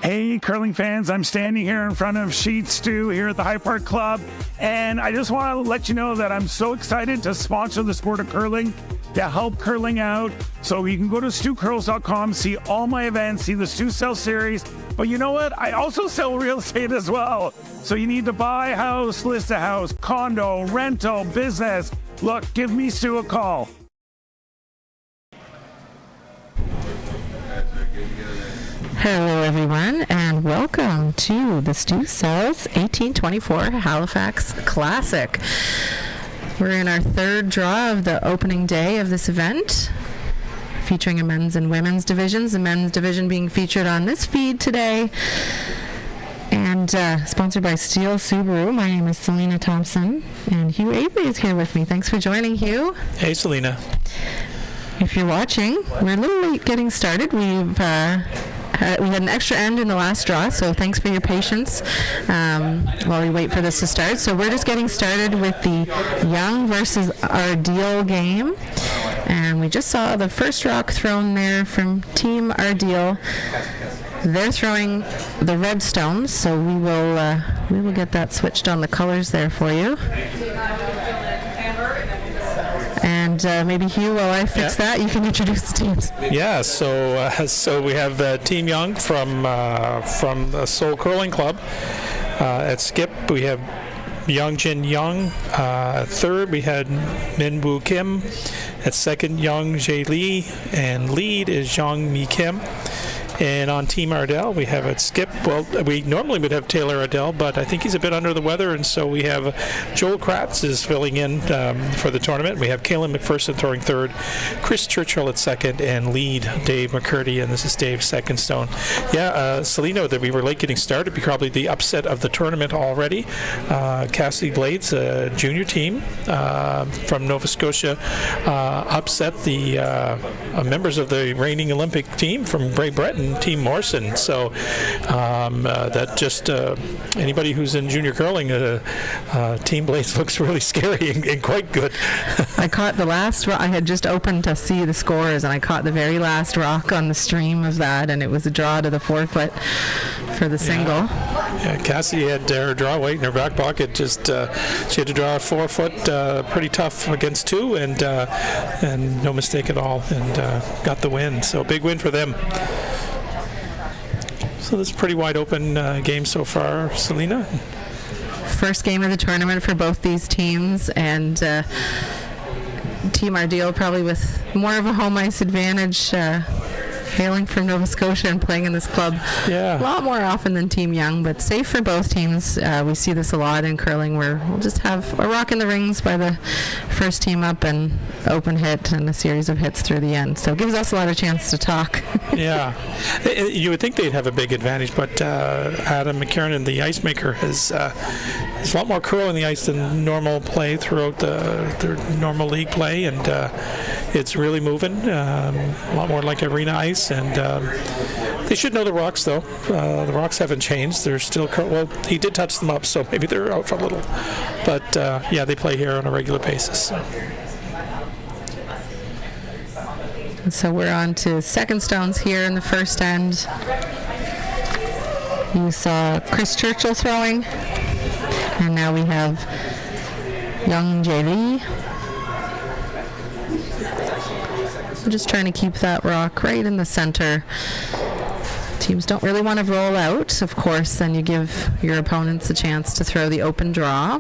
Hey, curling fans, I'm standing here in front of Sheet Stew here at the High Park Club, and I just want to let you know that I'm so excited to sponsor the sport of curling, to help curling out. So you can go to stewcurls.com, see all my events, see the Stew Sell series, but you know what? I also sell real estate as well. So you need to buy a house, list a house, condo, rental, business. Look, give me Stu a call. Hello everyone, and welcome to the Stew Sells 1824 Halifax Classic. We're in our third draw of the opening day of this event, featuring a men's and women's divisions, the men's division being featured on this feed today, and sponsored by Steel Subaru. My name is Selena Thompson, and Hugh Avery is here with me. Thanks for joining, Hugh. Hey, Selena. If you're watching, we're a little late getting started. We had an extra end in the last draw, so thanks for your patience while we wait for this to start. So we're just getting started with the Jeong versus Ardiel game, and we just saw the first rock thrown there from Team Ardiel. They're throwing the red stones, so we will get that switched on the colors there for you. And maybe Hugh, while I fix that, you can introduce the teams. Yeah, so we have Team Jeong from the Seoul Curling Club. At skip, we have ByeongJin Jeong. At third, we had Minwoo Kim. At second, Young Jae Lee. And lead is Jong Mi Kim. And on Team Ardell, we have at skip, well, we normally would have Taylor Ardell, but I think he's a bit under the weather, and so we have Joel Kratz is filling in for the tournament. We have Kaylin McPherson throwing third, Chris Churchill at second, and lead Dave McCurdy, and this is Dave's second stone. Yeah, Selena, that we were late getting started, probably the upset of the tournament already. Cassidy Blades, a junior team from Nova Scotia, upset the members of the reigning Olympic team from Great Britain, Team Morrison. So that just anybody who's in junior curling, Team Blades looks really scary and quite good. I caught the last rock. I had just opened to see the scores, and I caught the very last rock on the stream of that, and it was a draw to the 4-foot for the single. Yeah, Cassie had her draw weight in her back pocket. Just she had to draw a 4-foot, pretty tough against two, and no mistake at all, and got the win. So big win for them. So this is a pretty wide open game so far, Selena. First game of the tournament for both these teams, and Team Ardiel probably with more of a home ice advantage, hailing from Nova Scotia and playing in this club a lot more often than Team Jeong, but safe for both teams. We see this a lot in curling, where we'll just have a rock in the rings by the first team up and open hit and a series of hits through the end. So it gives us a lot of chance to talk. Yeah. You would think they'd have a big advantage, but Adam McKiernan, the ice maker, has a lot more curl in the ice than normal play throughout their normal league play, and it's really moving, a lot more like arena ice, and they should know the rocks, though. The rocks haven't changed. They're still well, he did touch them up, so maybe they're out for a little. But, yeah, they play here on a regular basis. So we're on to second stones here in the first end. You saw Chris Churchill throwing, and now we have Young Jae Lee. I'm just trying to keep that rock right in the center. Teams don't really want to roll out, of course, then you give your opponents a chance to throw the open draw.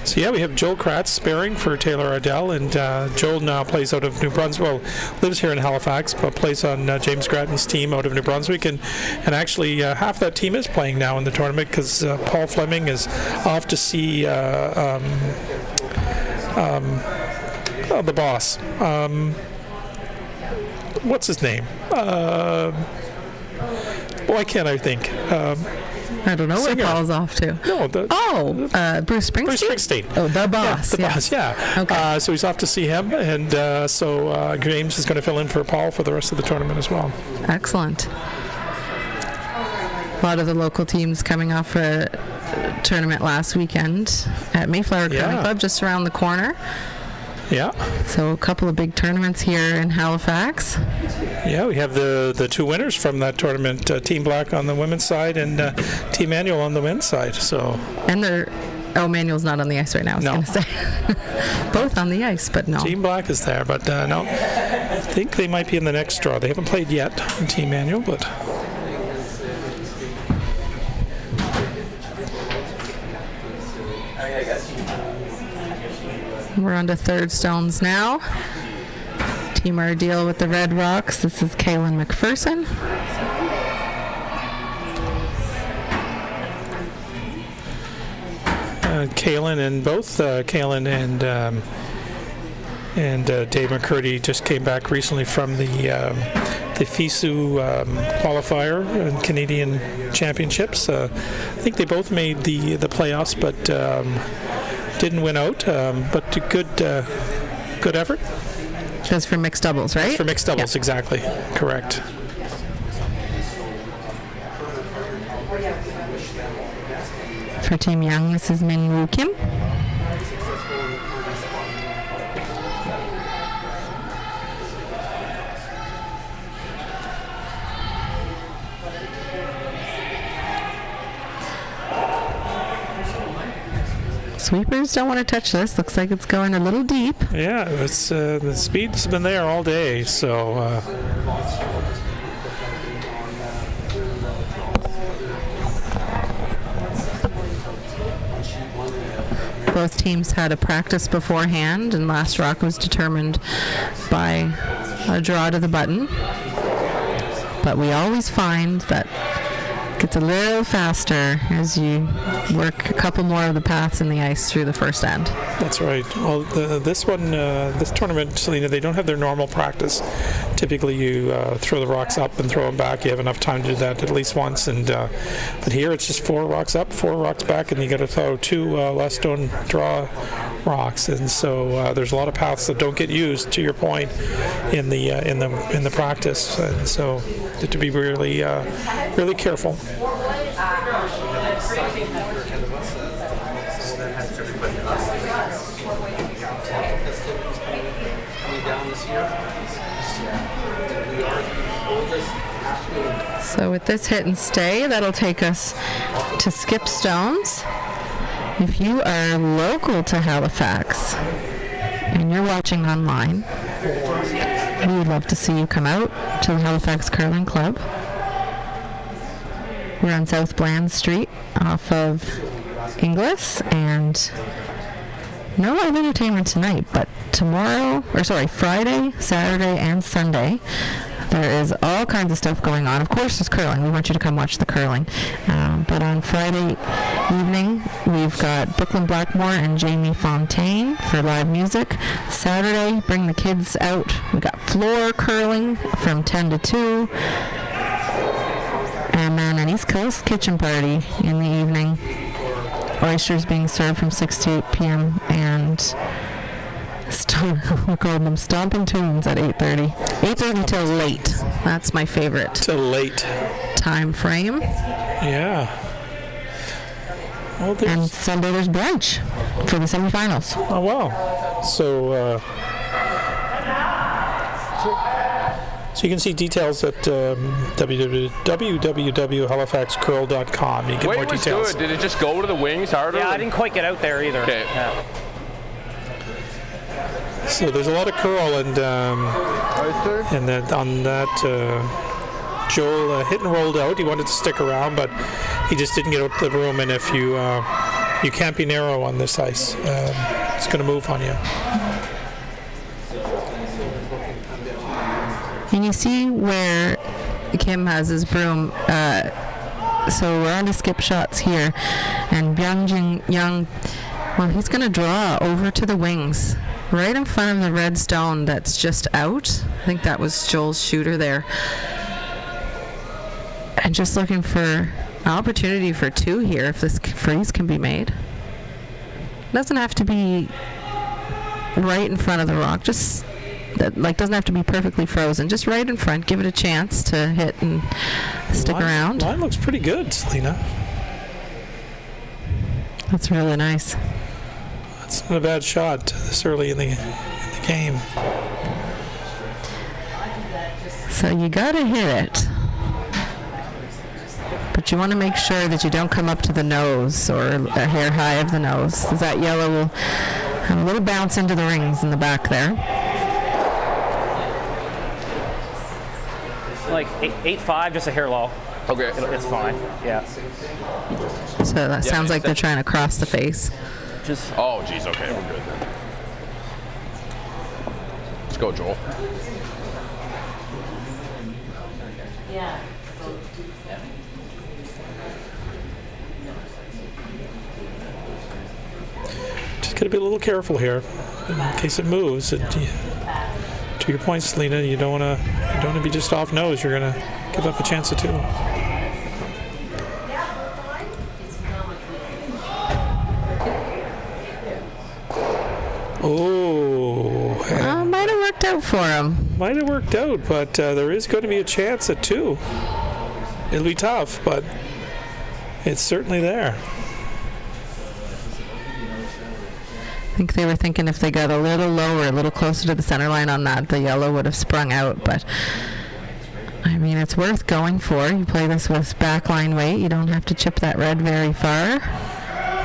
So yeah, we have Joel Kratz sparing for Taylor Ardell, and Joel now plays out of New Brunswick, well, lives here in Halifax, but plays on James Grattan's team out of New Brunswick, and actually half that team is playing now in the tournament, because Paul Fleming is off to see the boss. What's his name? Why can't I think? I don't know where Paul's off to. No, Bruce Springsteen? Bruce Springsteen. Oh, the boss. Yeah, the boss, yeah. Okay. So he's off to see him, and so James is going to fill in for Paul for the rest of the tournament as well. Excellent. A lot of the local teams coming off a tournament last weekend at Mayflower Curling Club, just around the corner. Yeah. So a couple of big tournaments here in Halifax. Yeah, we have the two winners from that tournament, Team Black on the women's side and Team Manual on the men's side. So. And Manuel's not on the ice right now, I was going to say. Both on the ice, but no. Team Black is there, but no. I think they might be in the next draw. They haven't played yet in Team Manual, but... We're on to third stones now. Team Ardiel with the Red Rocks. This is Kaylin McPherson. Kaylin and both Kaylin and Dave McCurdy just came back recently from the FISU qualifier and Canadian Championships. I think they both made the playoffs, but didn't win out. But good effort. That's for mixed doubles, right? That's for mixed doubles, yeah. Exactly. Correct. For Team Young, this is Min Woo Kim. Sweepers don't want to touch this. Looks like it's going a little deep. Yeah, it's the speed's been there all day, so. Both teams had a practice beforehand, and last rock was determined by a draw to the button. But we always find that it gets a little faster as you work a couple more of the paths in the ice through the first end. That's right. Well, this tournament, Selena, they don't have their normal practice. Typically, you throw the rocks up and throw them back. You have enough time to do that at least once. But here, it's just 4 rocks up, 4 rocks back, and you got to throw 2 less stone draw rocks. And so there's a lot of paths that don't get used. To your point, in the practice, and so you have to be really really careful. So with this hit and stay, that'll take us to skip stones. If you are local to Halifax and you're watching online, we would love to see you come out to the Halifax Curling Club. We're on South Bland Street off of Inglis, and no live entertainment tonight, but Friday, Saturday, and Sunday, there is all kinds of stuff going on. Of course, there's curling. We want you to come watch the curling. But on Friday evening, we've got Brooklyn Blackmore and Jamie Fontaine for live music. Saturday, bring the kids out. We got floor curling from 10 to 2. And then an East Coast kitchen party in the evening. Oysters being served from 6 to 8 p.m. and we're calling them Stomping Tunes at 8:30. 8:30 till late. That's my favorite. Till late. Time frame. Yeah. Well, and Sunday there's brunch for the semifinals. Oh, wow. So you can see details at www.halifaxcurl.com. You get more details. Good. Did it just go to the wings harder? Yeah, I didn't quite get out there either. Okay. Yeah. So there's a lot of curl, and then on that, Joel hit and rolled out. He wanted to stick around, but he just didn't get out to the room. And if you can't be narrow on this ice, it's going to move on you. And you see where Kim has his broom. So we're on to skip shots here, and ByeongJin Jeong, well, he's going to draw over to the wings, right in front of the red stone that's just out. I think that was Joel's shooter there. And just looking for an opportunity for 2 here if this freeze can be made. Doesn't have to be right in front of the rock, just doesn't have to be perfectly frozen, just right in front. Give it a chance to hit and stick around. Line looks pretty good, Selena. That's really nice. That's not a bad shot this early in game. So you gotta hit it. But you want to make sure that you don't come up to the nose or a hair high of the nose, because that yellow will have a little bounce into the rings in the back there. Like 8.5, just a hair low. Okay. It's fine. Yeah. So that sounds like they're trying to cross the face. Just. Oh, geez. Okay, we're good then. Let's go, Joel. Yeah. Just gotta be a little careful here in case it moves. To your point, Selena, you don't want to be just off nose. You're gonna give up a chance of 2. Oh, Might have worked out for him. might have worked out, but there is going to be a chance at 2. It'll be tough, but it's certainly there. I think they were thinking if they got a little lower, a little closer to the center line on that, the yellow would have sprung out. But, I mean, it's worth going for. You play this with backline weight. You don't have to chip that red very far.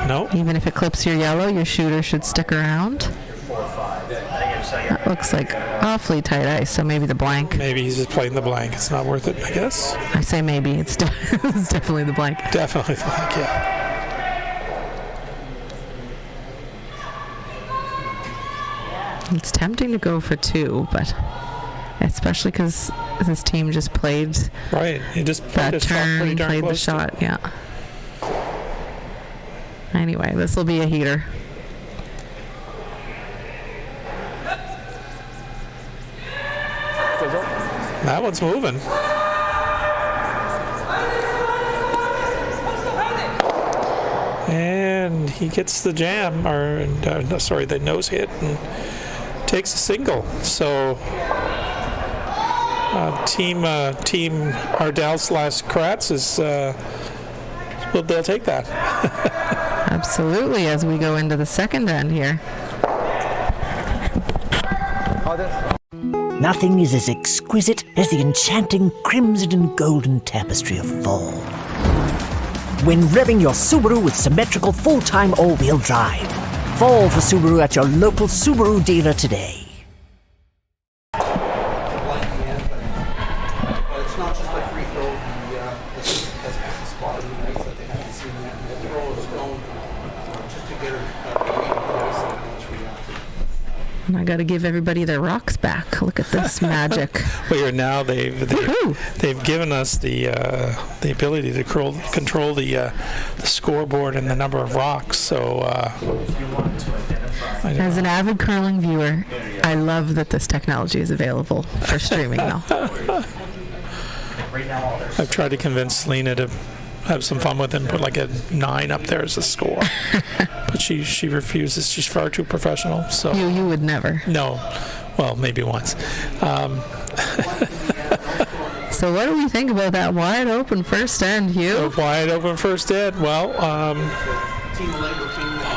No. Even if it clips your yellow, your shooter should stick around. That looks like awfully tight ice, so maybe the blank. Maybe he's just playing the blank. It's not worth it, I guess. I say maybe. It's definitely the blank. Definitely the blank, yeah. It's tempting to go for 2, but especially because this team just played Right. He just played that his shot pretty turn, darn played the close to shot, yeah. Anyway, this will be a heater. That one's moving. And he gets the jam, the nose hit, and takes a single. So team Ardell / Kratz is well, they'll take that. Absolutely, as we go into the second end here. Nothing is as exquisite as the enchanting crimson and golden tapestry of fall. When revving your Subaru with symmetrical full-time all-wheel drive. Fall for Subaru at your local Subaru dealer today. And I got to give everybody their rocks back. Look at this magic. Well, here now they've given us the ability to control the scoreboard and the number of rocks. So As an avid curling viewer, I love that this technology is available for streaming now. I've tried to convince Selena to have some fun with it and put like a 9 up there as a score, but she refuses. She's far too professional. So You would never. no, well maybe once. So what do we think about that wide open first end, Hugh? Wide open first end. Well,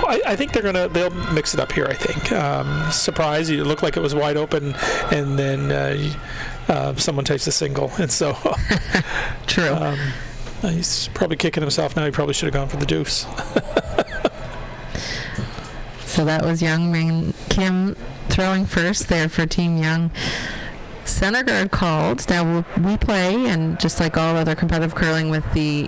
I think they'll mix it up here. I think surprise. It looked like it was wide open, and then someone takes a single, and so True. he's probably kicking himself now. He probably should have gone for the deuce. So that was Young Min Kim throwing first there for Team Young. Center guard called. Now we play, and just like all other competitive curling, with the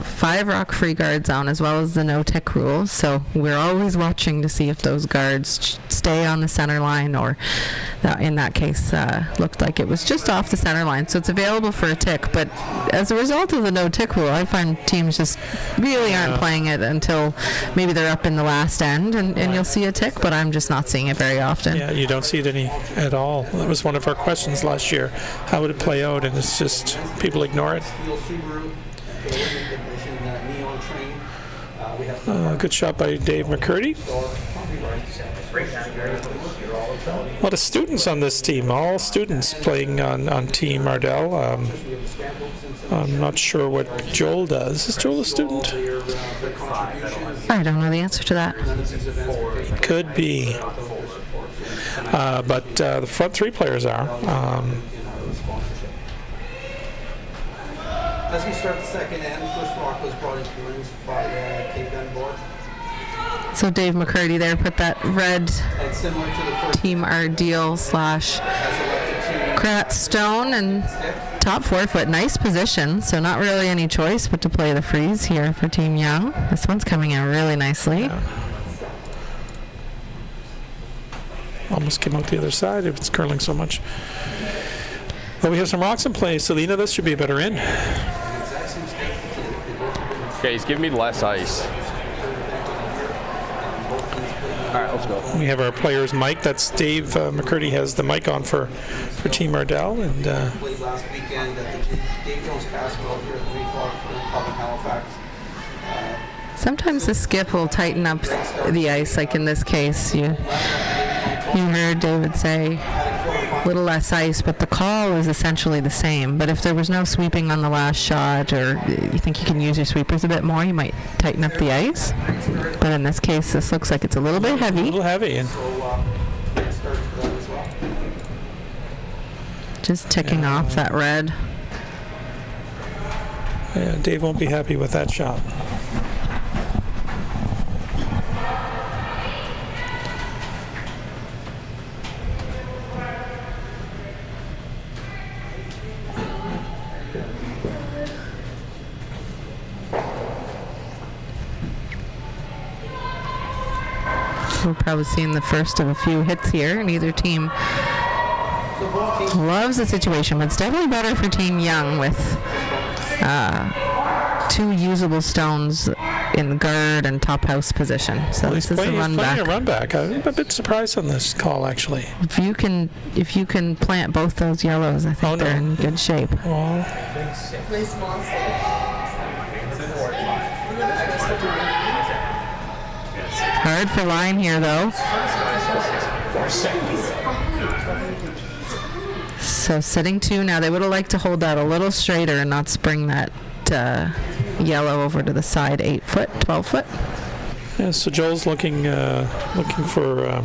5 rock free guard zone as well as the no tick rule. So we're always watching to see if those guards stay on the center line, or in that case looked like it was just off the center line. So it's available for a tick. But as a result of the no tick rule, I find teams just really aren't playing it until maybe they're up in the last end, and you'll see a tick. But I'm just not seeing it very often. Yeah, you don't see it any at all. That was one of our questions last year. How would it play out? And it's just people ignore it. Good shot by Dave McCurdy. A lot of students on this team, all students playing on Team Ardell. I'm not sure what Joel does. Is Joel a student? I don't know the answer to that. Could be. but the front three players are. As we start the second end, first rock was brought into the rings by Kate Board. So Dave McCurdy there put that red And similar to the first Team Ardiel / Kratz stone and top 4 foot. Nice position. So not really any choice but to play the freeze here for Team Young. This one's coming in really nicely. Yeah. Almost came out the other side if it's curling so much. But we have some rocks in play. Selena, this should be a better in. Okay, he's giving me less ice. All right, let's go. We have our player's mic. That's Dave McCurdy has the mic on for Team Ardell. And played last weekend at the Dave Jones Castle here at the Mayflower Club in Halifax. Sometimes the skip will tighten up the ice, like in this case. You heard David say a little less ice, but the call is essentially the same. But if there was no sweeping on the last shot, or you think you can use your sweepers a bit more, you might tighten up the ice. But in this case, this looks like it's a little bit a heavy. little heavy. And Just ticking off that red. yeah, Dave won't be happy with that shot. We're probably seeing the first of a few hits here, and either team loves the situation, but it's definitely better for Team Young with 2 usable stones in the guard and top house position. So this is the run back. A run back. I'm a bit surprised on this call, actually. If you can plant both those yellows, I think they're in good shape. Well, Hard for line here, though. So sitting 2 now. They would have liked to hold that a little straighter and not spring that yellow over to the side 8 foot, 12 foot. yeah, so Joel's looking for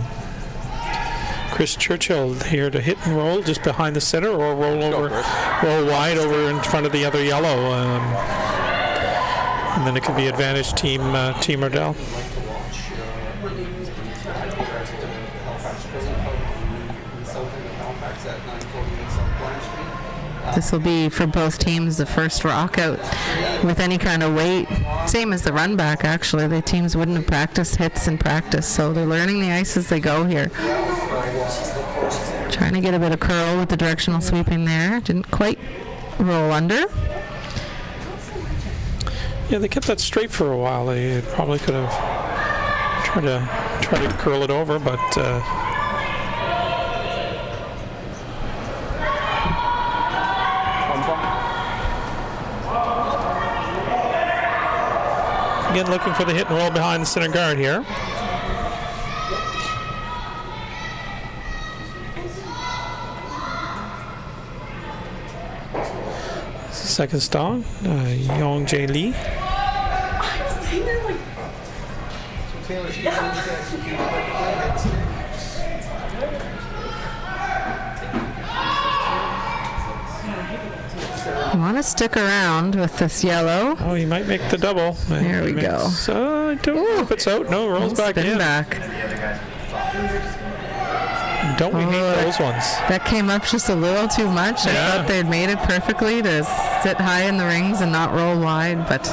Chris Churchill here to hit and roll just behind the center, or roll wide over in front of the other yellow, and then it could be advantage Team Ardell. This will be for both teams the first rock out with any kind of weight. Same as the run back, actually. The teams wouldn't have practiced hits in practice, so they're learning the ice as they go here. Trying to get a bit of curl with the directional sweeping there. Didn't quite roll under. Yeah, they kept that straight for a while. They probably could have tried to curl it over, but again looking for the hit and roll behind the center guard here. Second stone, ByeongJin Lee. You want to stick around with this yellow. Oh, you might make the double. There we go. So I don't know if it's out. No, rolls back Spin in. back. Don't we hate those ones? That came up just a little too much. I thought they'd made it perfectly to sit high in the rings and not roll wide, but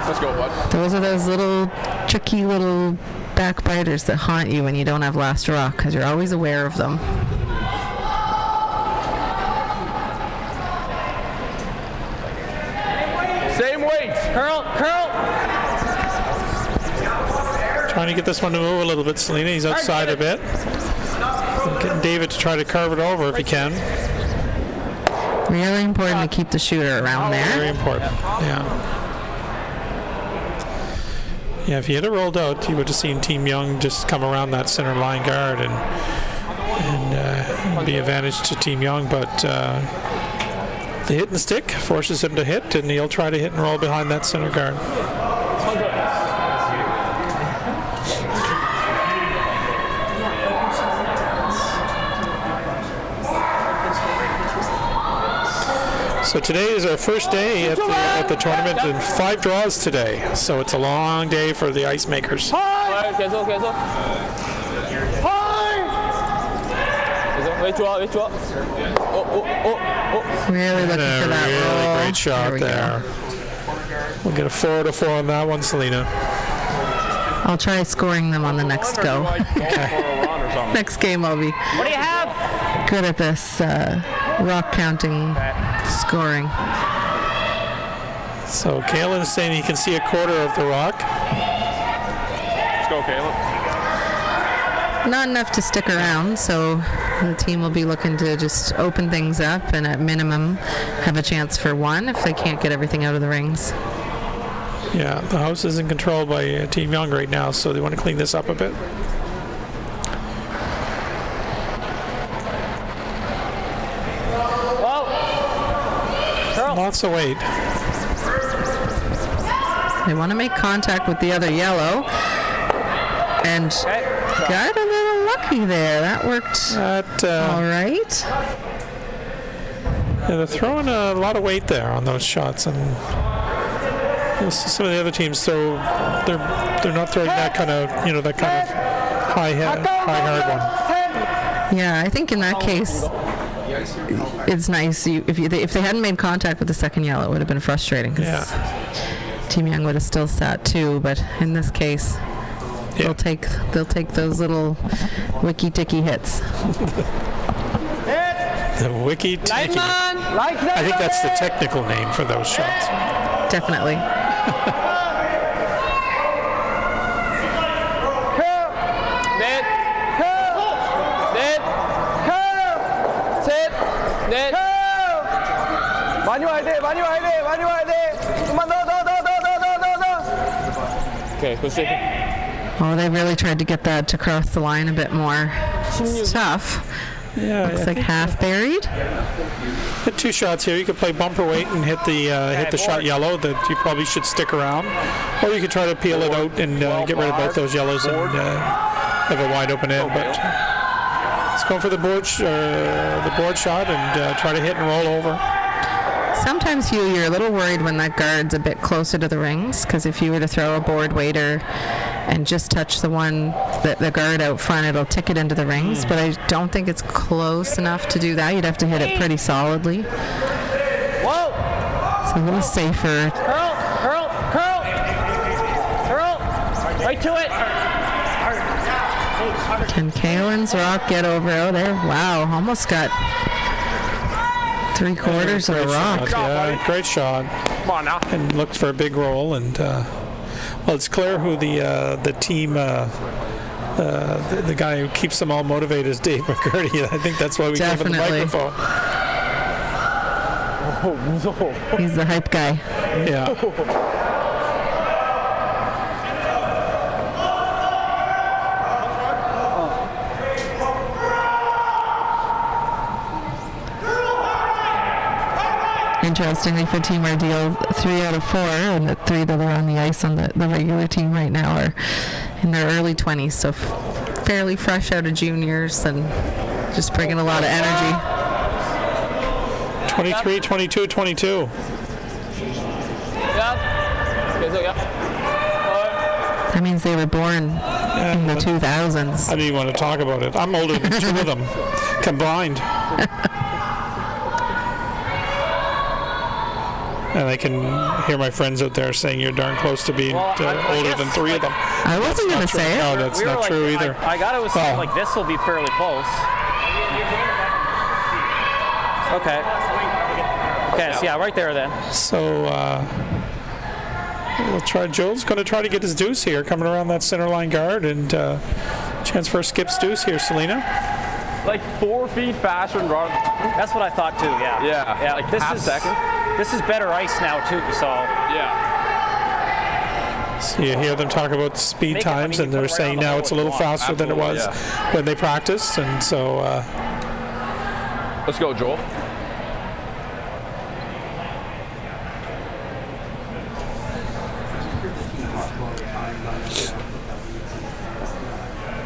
Let's go, bud. those are those little tricky little backbiters that haunt you when you don't have last rock, because you're always aware of them. Same weight. Curl. Trying to get this one to move a little bit, Selena. He's outside a bit. Getting David to try to carve it over if he can. Really important to keep the shooter around Very there. important. Yeah. Yeah, if he had it rolled out, you would have seen Team Young just come around that center line guard and be advantage to Team Young. But the hit and stick forces him to hit, and he'll try to hit and roll behind that center guard. So today is our first day at the tournament, and 5 draws today. So it's a long day for the ice makers. 계속. 왼쪽. Really looking for that Really roll. great shot we go. there. We'll get a 4-4 on that one, Selena. I'll try scoring them on the next go. Next game I'll be What do you have? good at this rock counting scoring. So Kalen is saying he can see a quarter of the rock. Let's go, Caleb. Not enough to stick around, so the team will be looking to just open things up and at minimum have a chance for 1 if they can't get everything out of the rings. Yeah, the house isn't controlled by Team Young right now, so they want to clean this up a bit. Lots of weight. They want to make contact with the other yellow and got a little lucky there. That worked all right. Yeah, they're throwing a lot of weight there on those shots, and some of the other teams throw. They're not throwing that kind of high hard one. Yeah, I think in that case, it's nice. If they hadn't made contact with the second yellow, it would have been frustrating. 'Cause Yeah. Team Young would have still sat 2, but in this case, they'll take those little wicky ticky hits. The wiki tiki. I think that's the technical name for those shots. Definitely. 넷. 많이 와야 돼. 좀만 더. Okay, good save. Oh, they really tried to get that to cross the line a bit more. It's tough. Yeah, Looks like half buried. hit 2 shots here. You could play bumper weight and hit the shot yellow that you probably should stick around, or you could try to peel it out and get rid of both those yellows and have a wide open end. But let's go for the board shot and try to hit and roll over. Sometimes you're a little worried when that guard's a bit closer to the rings, because if you were to throw a board waiter and just touch the guard out front, it'll tick it into the rings, but I don't think it's close enough to do that. You'd have to hit it pretty solidly. Whoa! It's a little safer. Curl! Right to it! Can Kalen's rock get over? Oh, there. Wow, almost got 3/4 of the rock. Yeah, great shot. Come on now. And looked for a big roll, and well, it's clear who the team, the guy who keeps them all motivated is Dave McCurdy. I think that's why we gave him the Definitely. microphone. He's the hype guy. Yeah. Interestingly, for Team Ardiel, 3 out of 4, and the 3 that are on the ice on the regular team right now are in their early 20s, so fairly fresh out of juniors and just bringing a lot of energy. 23, 22, 22. That means they were born in the 2000s. I didn't even want to talk about it. I'm older than 2 of them combined. And I can hear my friends out there saying you're darn close to being older than 3 of them. I wasn't going to say it. No, that's not true either. I got to assume like this will be fairly close. Okay. Okay, so yeah, right there then. So we'll try. Joel's going to try to get his deuce here, coming around that center line guard, and chance for a skip's deuce here, Selena. Like 4 feet faster than Rod. That's what I thought too, yeah. Yeah, like this half is second. This is better ice now too, so Yeah. So you hear them talk about the speed Make it- I mean, times, you and put they're it right saying on the now hole it's a if you little want. faster than it was Absolutely, when they practiced, and so Let's go, Joel.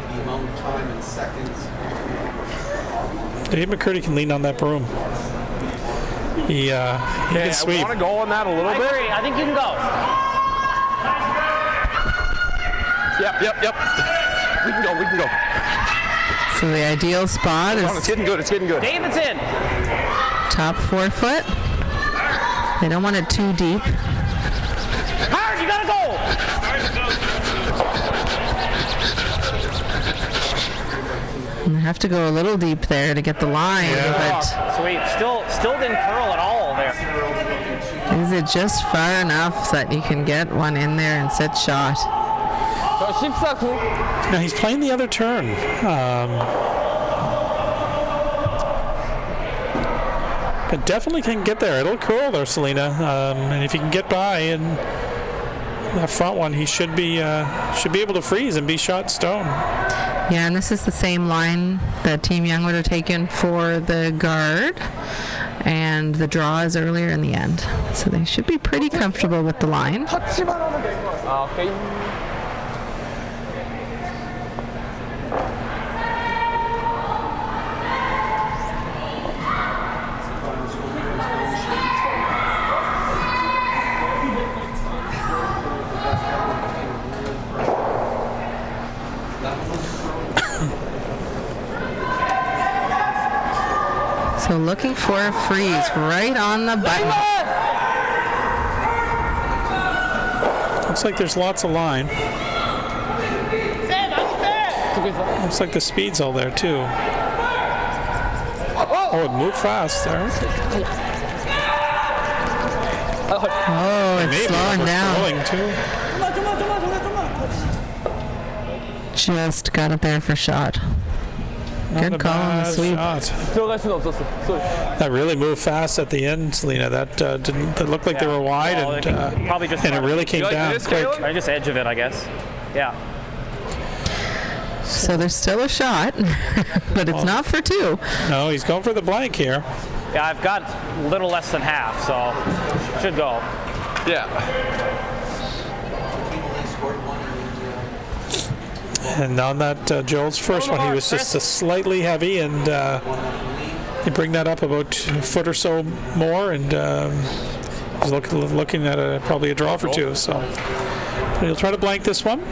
The amount of time in seconds. Dave McCurdy can lean on that broom. He can sweep. I want to go on that a little I bit. agree. I think you can go. Yep. We can go. So the ideal spot Come on, it's is getting good. It's getting good. Davidson. top 4 foot. They don't want it too deep. Hard, you gotta go. And they have to go a little deep there to get the line, but Sweet. Still didn't curl at all there. is it just far enough that you can get one in there and set shot? Now he's playing the other turn. But definitely can get there. It'll curl there, Selena. And if he can get by and that front one, he should be able to freeze and be shot stone. Yeah, and this is the same line that Team Young would have taken for the guard, and the draw is earlier in the end. So they should be pretty comfortable with the line. Okay. So looking for a freeze right on the button. Looks like there's lots of line. Looks like the speed's all there too. Oh, it moved fast there. Oh, it's Maybe slowing down. rolling too. Just got it there for shot. Not a Good call on the bad sweep. shot. 들어갈 수는 없었어. Sorry. That really moved fast at the end, Selena. That didn't. That looked like they were wide, Well, and they can probably just and it really came You like down this, quick. Caleb? I just edge of it, I guess. Yeah. So there's still a shot, but it's not for 2. No, he's going for the blank here. Yeah, I've got a little less than half, so should go. Yeah. And on that Joel's first one, he was just slightly heavy, and you bring that up about a foot or so more, and he's looking at probably a draw for 2. So but he'll try to blank this one.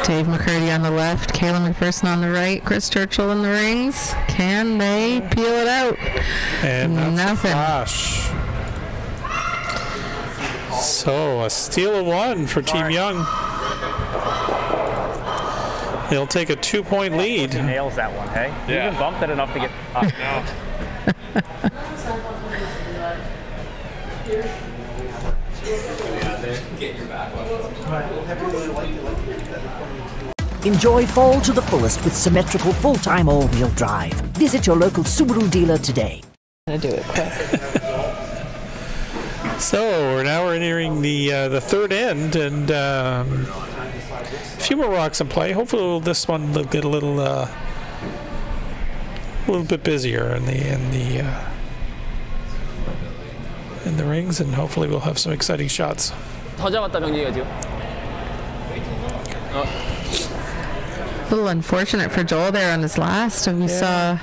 Dave McCurdy on the left, Kayla McPherson on the right, Chris Churchill in the rings. Can they peel it out? And that's Nothing. a flash. So a steal of 1 for Team Young. They'll take a 2-point lead. He nails that one, hey? You Yeah. even bumped it enough to get up. Enjoy fall to the fullest with symmetrical full-time all-wheel drive. Visit your local Subaru dealer today. I'm gonna do it quick. So we're nearing the third end, and a few more rocks in play. Hopefully this one will get a little bit busier in the rings, and hopefully we'll have some exciting shots. 더 잡았다 병진이가 지금. A little unfortunate for Joel there on his last. We saw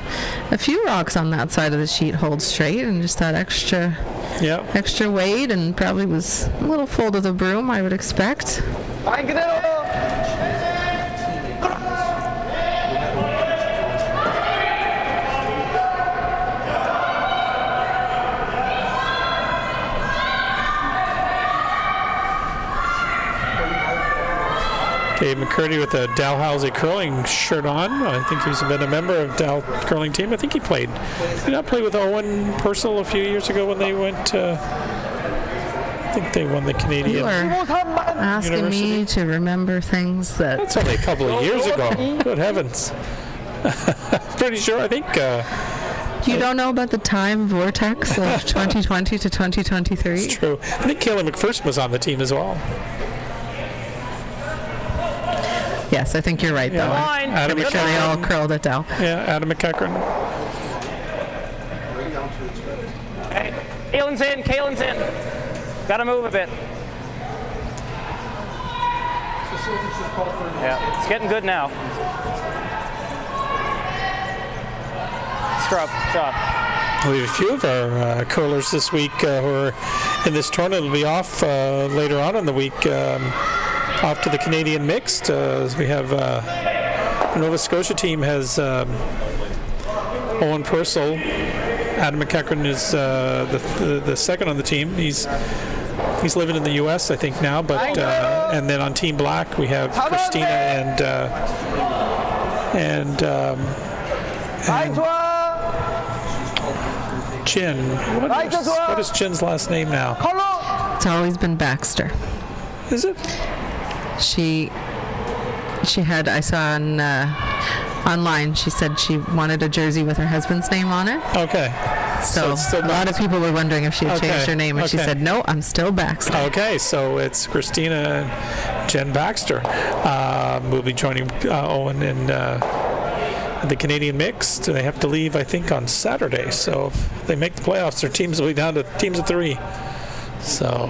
a few rocks on that side of the sheet hold straight, and just that extra weight, and probably was a little full to the broom, I would expect. 아 그대로. Dave McCurdy with a Dalhousie curling shirt on. I think he's been a member of Dal curling team. I think he played. Did not play with Owen Purcell a few years ago when they went. I think they won the Canadian. You are asking me to remember things that. That's only a couple of years ago. Good heavens! Pretty sure. I think. You don't know about the time vortex of 2020 to 2023? It's true. I think Kayla McPherson was on the team as well. Yes, I think you're right, though. Line. Adam Pretty sure they all curled it down. Yeah, Adam McEachran. Hey, Kaylin's in. Gotta move a bit. Yeah, it's getting good now. Scrub, shot. We have a few of our curlers this week who are in this tournament will be off later on in the week, off to the Canadian mixed. We have the Nova Scotia team has Owen Purcell. Adam McEachran is the second on the team. He's living in the U.S. I think now, but and then on Team Black we have Christina and Jin. What is Jin's last name now? It's always been Baxter. Is it? She had, I saw on online, she said she wanted a jersey with her husband's name on it. Okay. So it's still a lot of people were wondering if she had changed her name, and she said, no, I'm still Baxter. Okay, so it's Christina and Jen Baxter will be joining Owen in the Canadian mixed. They have to leave, I think, on Saturday. So if they make the playoffs, their teams will be down to teams of 3. So.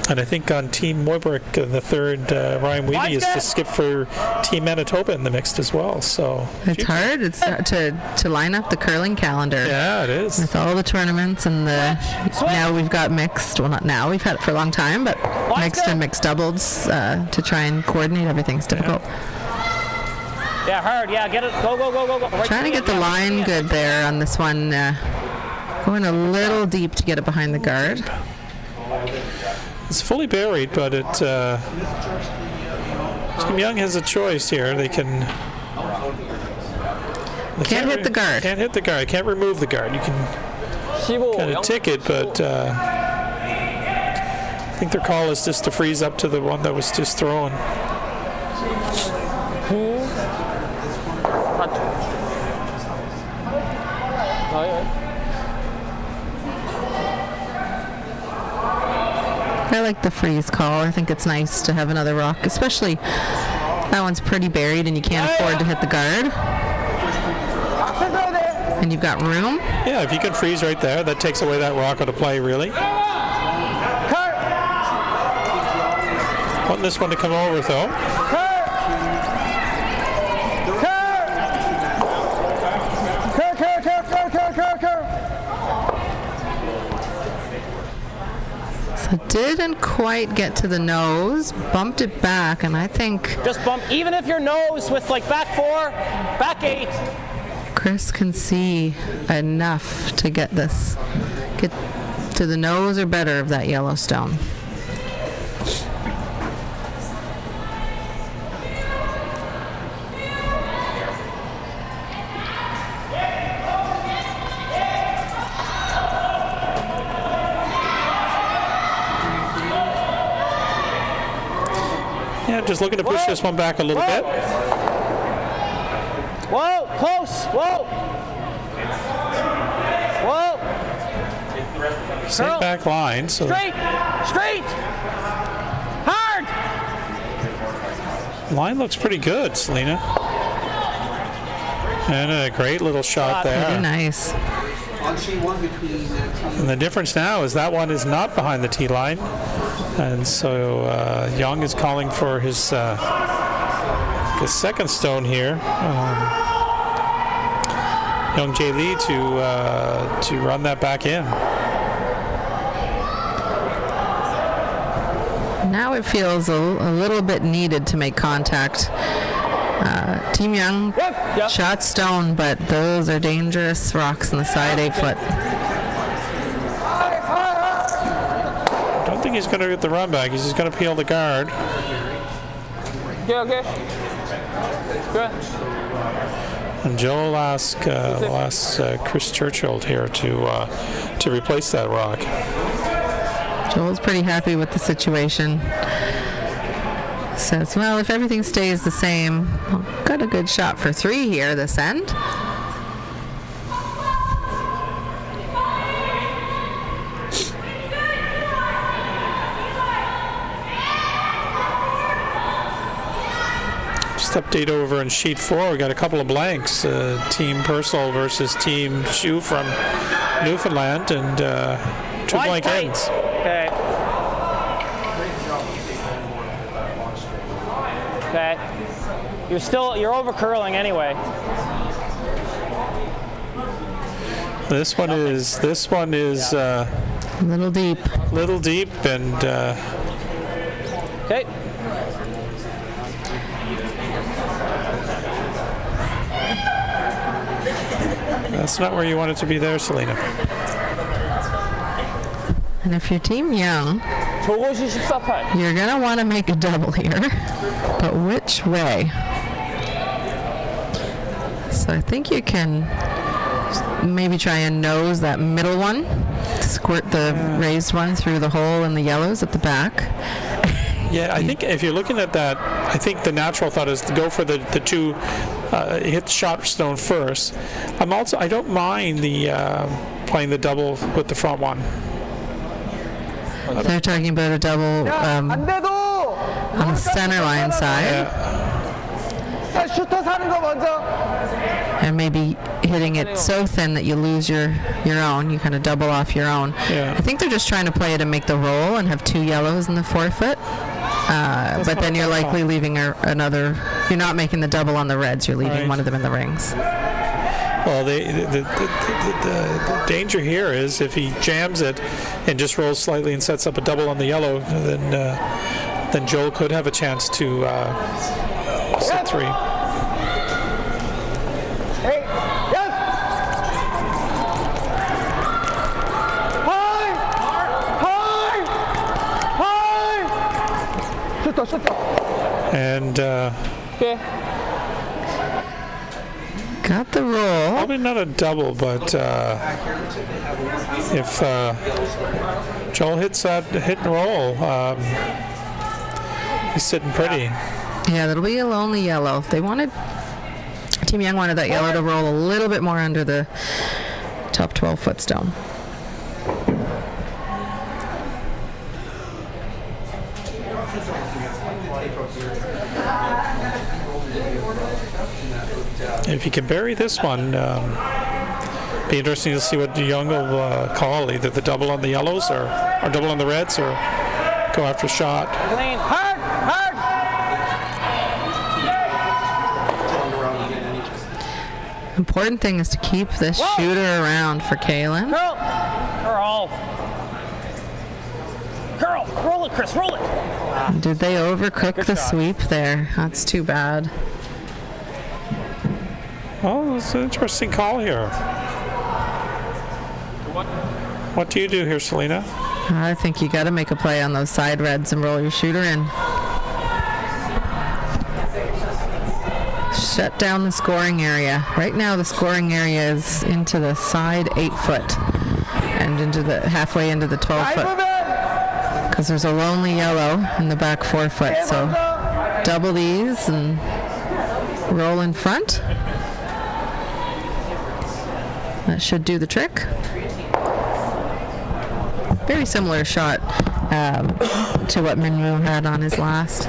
And I think on Team Moybrick, the third, Ryan Weedy is to skip for Team Manitoba in the mixed as well. So it's hard. It's to line up the curling calendar. Yeah, it is. With all the tournaments and now we've got mixed. Well, not now. We've had it for a long time, but mixed and mixed doubles to try and coordinate everything's difficult. Yeah, hard. Yeah, get it. Go. Right, trying to get the line good there on this one. Going a little deep to get it behind the guard. It's fully buried, but Team Young has a choice here. They can't hit the guard. Can't hit the guard. Can't remove the guard. You can kind of tick it, but I think their call is just to freeze up to the one that was just thrown. I like the freeze call. I think it's nice to have another rock, especially that one's pretty buried and you can't afford to hit the guard. And you've got room. Yeah, if you can freeze right there, that takes away that rock out of play, really. Want this one to come over, though. Didn't quite get to the nose, bumped it back, and I think just bump, even if your nose with like back 4, back 8. Chris can see enough to get to the nose or better of that Yellowstone. Just looking to push this one back a little bit. Whoa, close, whoa. Same back line. So straight, hard. Line looks pretty good, Selena. And a great little shot there. Pretty nice. And the difference now is that one is not behind the tee line. And so Young is calling for his second stone here. Young Jae Lee to run that back in. Now it feels a little bit needed to make contact. Team Young shot stone, but those are dangerous rocks on the side, 8 foot. I don't think he's going to get the run back. He's just going to peel the guard. Yeah, okay. Good. And Joe will ask Chris Churchill here to replace that rock. Joel's pretty happy with the situation. Says, well, if everything stays the same, got a good shot for 3 here this end. Just update over in sheet 4. We got a couple of blanks. Team Purcell versus Team Shu from Newfoundland, and 2 blank ends. Okay. Okay. You're over curling anyway. This one is A little deep. little deep, and Okay. that's not where you want it to be there, Selena. And if you're Team Young, 저것이 14.8. you're going to want to make a double here. But which way? So I think you can maybe try and nose that middle one. Squirt the raised one through the hole in the yellows at the back. Yeah, I think if you're looking at that, I think the natural thought is to go for the 2, hit the shot stone first. I don't mind the playing the double with the front one. They're talking about a double on the center line side. 슈터 사는 거 먼저. And maybe hitting it so thin that you lose your own. You kind of double off your own. Yeah. I think they're just trying to play it and make the roll and have 2 yellows in the forefoot. But then you're likely leaving another. You're not making the double on the reds. You're leaving one of them in the rings. Well, the danger here is if he jams it and just rolls slightly and sets up a double on the yellow, then Joel could have a chance to set 3. Hey, yes. Hi. 슈터. And Okay. Got the roll. probably not a double, but if Joel hits that hit and roll, he's sitting pretty. Yeah, that'll be a lonely yellow. Team Young wanted that yellow to roll a little bit more under the top 12-foot stone. If you can bury this one, be interesting to see what Young will call, either the double on the yellows or double on the reds, or go after a shot. Clean. Hard. Important thing is to keep this shooter around for Kaylin. Curl. Roll it, Chris. Roll it. Did they overcook the sweep there? That's too bad. Oh, that's an interesting call here. What do you do here, Selena? I think you got to make a play on those side reds and roll your shooter in. Shut down the scoring area. Right now the scoring area is into the side 8-foot and into the halfway into the 12-foot. Because there's a lonely yellow in the back 4-foot. So double these and roll in front. That should do the trick. Very similar shot to what Minwoo had on his last.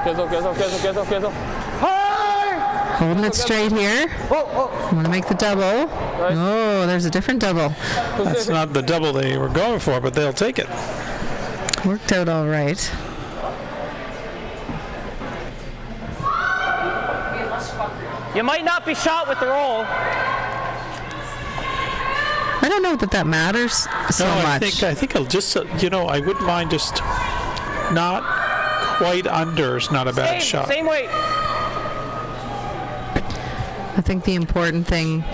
계속. Holding it straight here. Want to make the double. Oh, there's a different double. That's not the double they were going for, but they'll take it. Worked out all right. You might not be shot with the roll. I don't know that matters so much. I think I'll just, I wouldn't mind just not quite under is not a bad shot. Same weight. I think the important thing,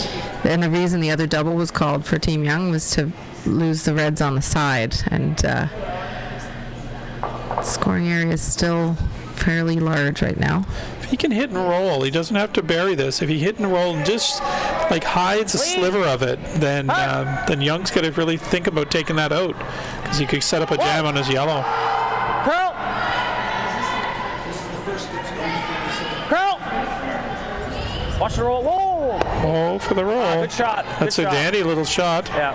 and the reason the other double was called for Team Young, was to lose the reds on the side, and scoring area is still fairly large right now. If he can hit and roll, he doesn't have to bury this. If he hit and roll and just like hides a sliver of it, then Young's got to really think about taking that out, because he could set up a jam on his yellow. Curl. Watch the roll. Whoa. Oh, for the roll. Good shot. That's Good a shot. dandy little shot. Yeah.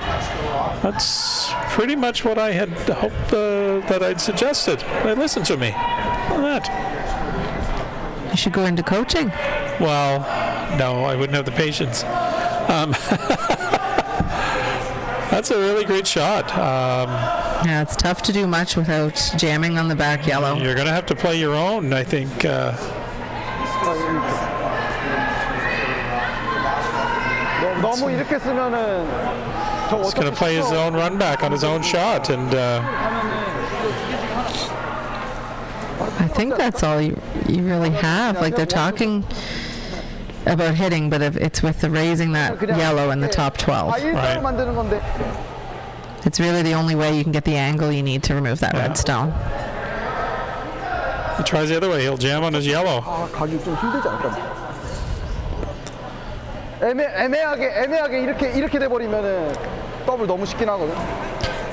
That's pretty much what I had hoped that I'd suggested. They listened to me. Look at that. You should go into coaching. Well, no, I wouldn't have the patience. That's a really great shot. Yeah, it's tough to do much without jamming on the back yellow. You're going to have to play your own, I think. 너무 이렇게 쓰면은 저 He's going to play his own run back on his own shot, and I think that's all you really have. Like, they're talking about hitting, but if it's with the raising that yellow in the top 12. 일자로 만드는 건데. It's really the only way you can get the angle you need to remove that red stone. he tries the other way. He'll jam on his yellow. 아, 가기 좀 힘들지 않을까? 애매하게 이렇게 돼 버리면은 더블 너무 쉽긴 하거든.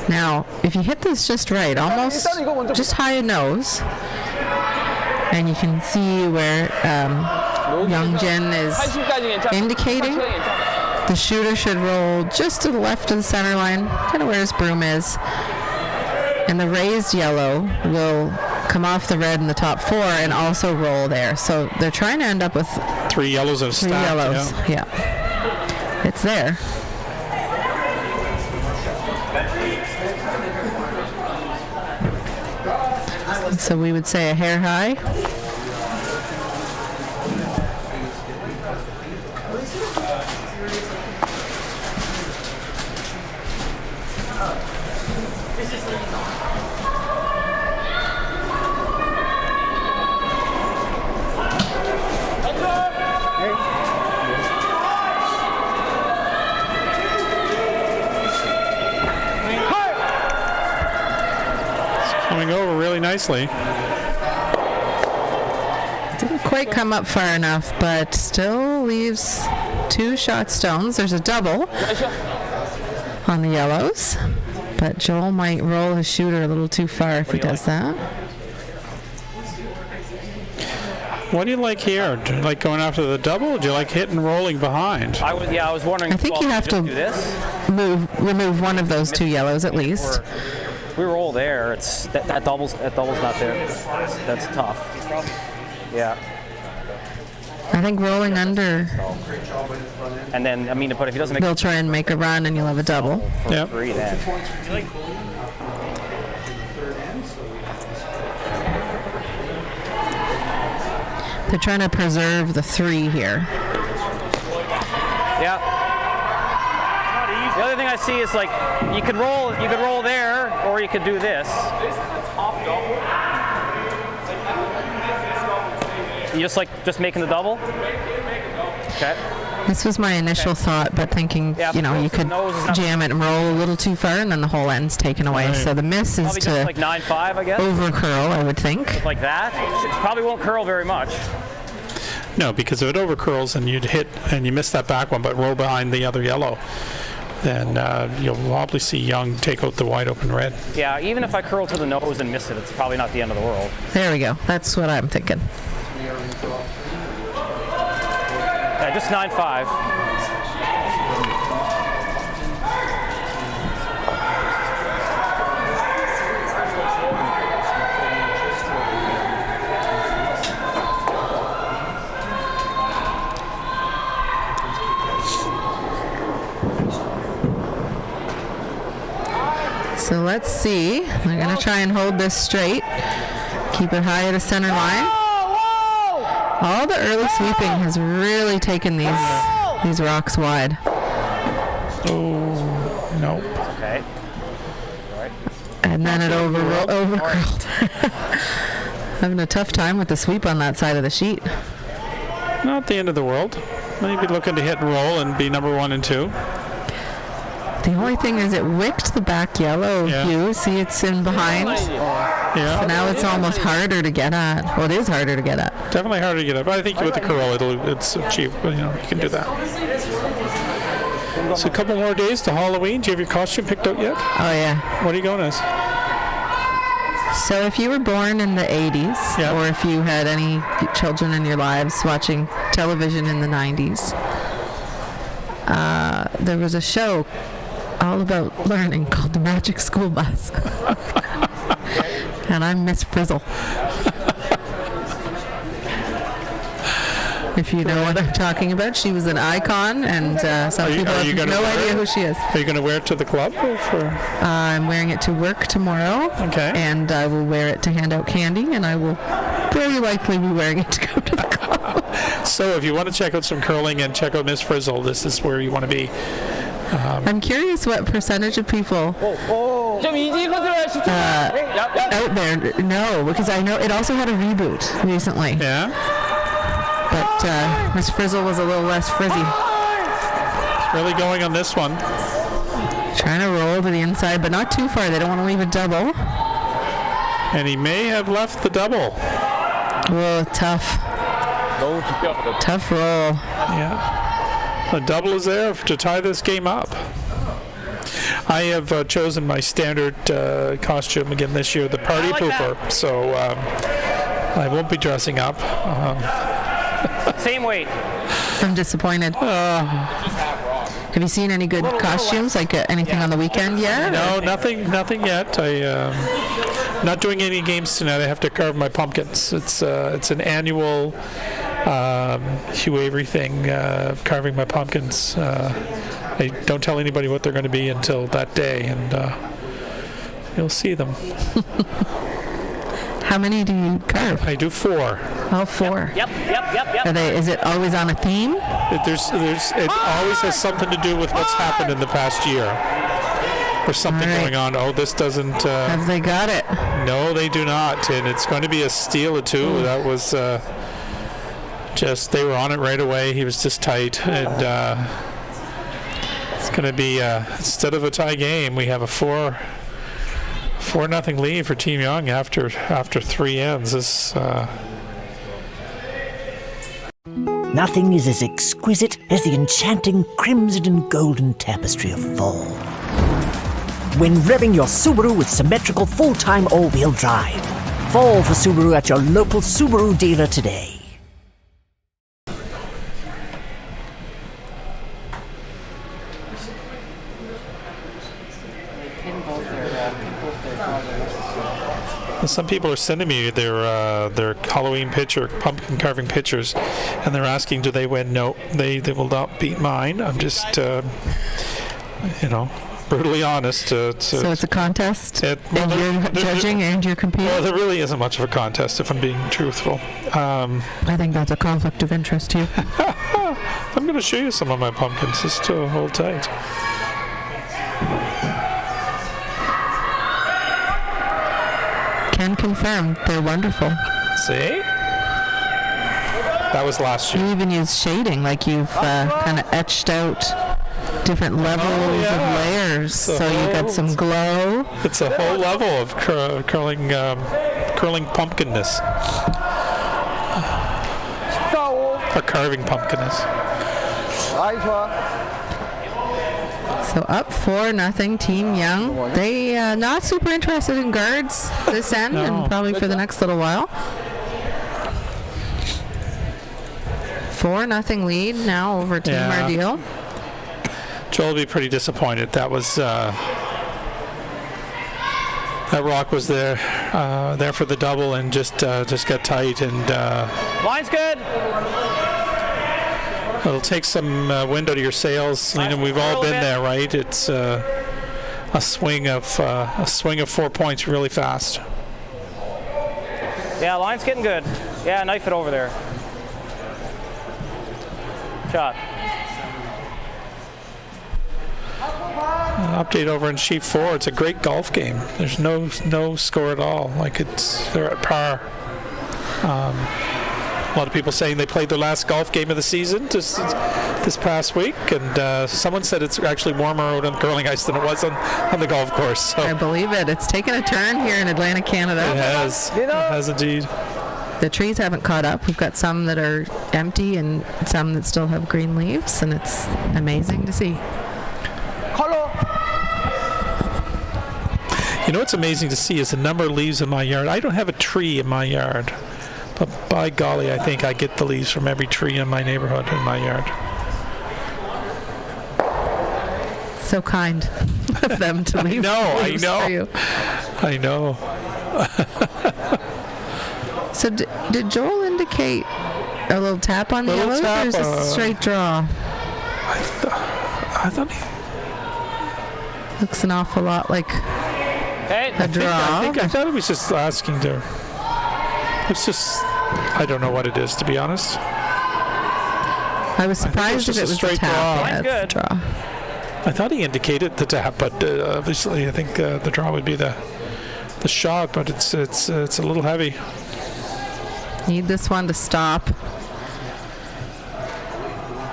Now, if you hit this just right, almost just high nose, and you can see where ByeongJin is indicating, the shooter should roll just to the left of the center line, kind of where his broom is, and the raised yellow will come off the red in the top 4 and also roll there. So they're trying to end up with 3 yellows of 3 stacked. yellows. Yeah. It's there. So we would say a hair high. Coming over really nicely. Didn't quite come up far enough, but still leaves 2 shot stones. There's a double on the yellows, but Joel might roll his shooter a little too far if he does that. What do you like here? Do you like going after the double, or do you like hitting and rolling behind? I was wondering. I think you have to do this. remove one of those 2 yellows at least. We roll there. It's that double's not there. That's tough. Yeah. I think rolling under, And then but if he doesn't make they'll try and make a run and you'll have a double. Yep. 3, then They're trying to preserve the 3 here. yeah. The other thing I see is like you could roll there, or you could do this. You just making the double. Okay. This was my initial thought, but thinking, Yeah, you could nose is not- jam it and roll a little too far, and then the whole end's taken away. Right. So the miss is Probably just to like 9-5, I guess. over curl, I would think. Like that. It probably won't curl very much. No, because if it over curls and you'd hit and you miss that back one, but roll behind the other yellow, then you'll probably see Young take out the wide open red. Yeah, even if I curl to the nose and miss it, it's probably not the end of the world. There we go. That's what I'm thinking. Yeah, just 9-5. So let's see. They're going to try and hold this straight. Keep it high at a center line. All the early sweeping has really taken these rocks wide. Oh, nope. Okay. And then it overcurled. Having a tough time with the sweep on that side of the sheet. Not the end of the world. Maybe looking to hit and roll and be number 1 and 2. The only thing is it wicked the back yellow hue. See, it's in behind. Yeah. So now it's almost harder to get at. Well, it is harder to get at. Definitely harder to get up. But I think with the curl, it's achievable. You can do that. So a couple more days to Halloween. Do you have your costume picked out yet? Oh, yeah. What are you going as? So if you were born in the 80s, Yeah. or if you had any children in your lives watching television in the 90s, there was a show all about learning called The Magic School Bus. And I'm Miss Frizzle. If you know what I'm talking about, she was an icon, and some people have no idea who she is. Are you going to wear it to the club? I'm wearing it to work tomorrow. Okay. And I will wear it to hand out candy, and I will very likely be wearing it to go to the club. So if you want to check out some curling and check out Miss Frizzle, this is where you want to be. I'm curious what percentage of people out there know, because I know it also had a reboot recently. Yeah. But Miss Frizzle was a little less frizzy. It's really going on this one. Trying to roll to the inside, but not too far. They don't want to leave a double. And he may have left the double. Oh, tough. Tough roll. Yeah. The double is there to tie this game up. I have chosen my standard costume again this year, the party pooper. So I won't be dressing up. Same weight. I'm disappointed. Have you seen any good costumes, like anything on the weekend yet? No, nothing yet. I'm not doing any games tonight. I have to carve my pumpkins. It's an annual Hugh Avery thing, carving my pumpkins. I don't tell anybody what they're going to be until that day, and you'll see them. How many do you carve? I do 4. Oh, 4. Yep. Is it always on a theme? It always has something to do with what's happened in the past year. There's something going on. Oh, this doesn't... Have they got it? No, they do not. And it's going to be a steal of 2. That was they were on it right away. He was just tight. And it's going to be, instead of a tie game, we have a 4-0 lead for Team Young after 3 ends. Nothing is as exquisite as the enchanting crimson and golden tapestry of fall. When revving your Subaru with symmetrical full-time all-wheel drive. Fall for Subaru at your local Subaru dealer today. Some people are sending me their Halloween pumpkin carving pictures, and they're asking, do they win? No, they will not beat mine. I'm just, brutally honest. So it's a contest, and you're judging and you're competing? Well, there really isn't much of a contest, if I'm being truthful. I think that's a conflict of interest here. I'm going to show you some of my pumpkins. Just hold tight. Can confirm they're wonderful. See? That was last year. You even use shading, like you've kind of etched out different levels of layers, so you got some glow. It's a whole level of curling pumpkinness. Or carving pumpkinness. So up 4-0 Team Young. They not super interested in guards this end, and probably for the next little while. 4-0 lead now over Team Ardiel. Joel will be pretty disappointed. That was that rock was there for the double and just got tight, and Line's good. it'll take some wind out of your sails, Lena. We've all been there, right? It's a swing of 4 points really fast. Yeah, line's getting good. Yeah, knife it over there. Shot. Update over in sheet 4. It's a great golf game. There's no score at all. They're at par. A lot of people saying they played their last golf game of the season this past week, and someone said it's actually warmer out on the curling ice than it was on the golf course. So I believe it. It's taken a turn here in Atlantic, Canada. It has. It has indeed. The trees haven't caught up. We've got some that are empty and some that still have green leaves, and it's amazing to see. You know what's amazing to see is the number of leaves in my yard. I don't have a tree in my yard, but by golly, I think I get the leaves from every tree in my neighborhood in my yard. So kind of them to leave. I leaves know. for you. I know. So did Joel indicate a little tap on the Little yellows, tap, or is this a straight draw? I thought Looks an awful lot like Okay. a draw. I thought it was just asking to. It's just. I don't know what it is, to be honest. I was surprised if just it a was a straight tap. draw. Yeah, Mine's it's a good. draw. I thought he indicated the tap, but obviously I think the draw would be the shot, but it's a little heavy. Need this one to stop.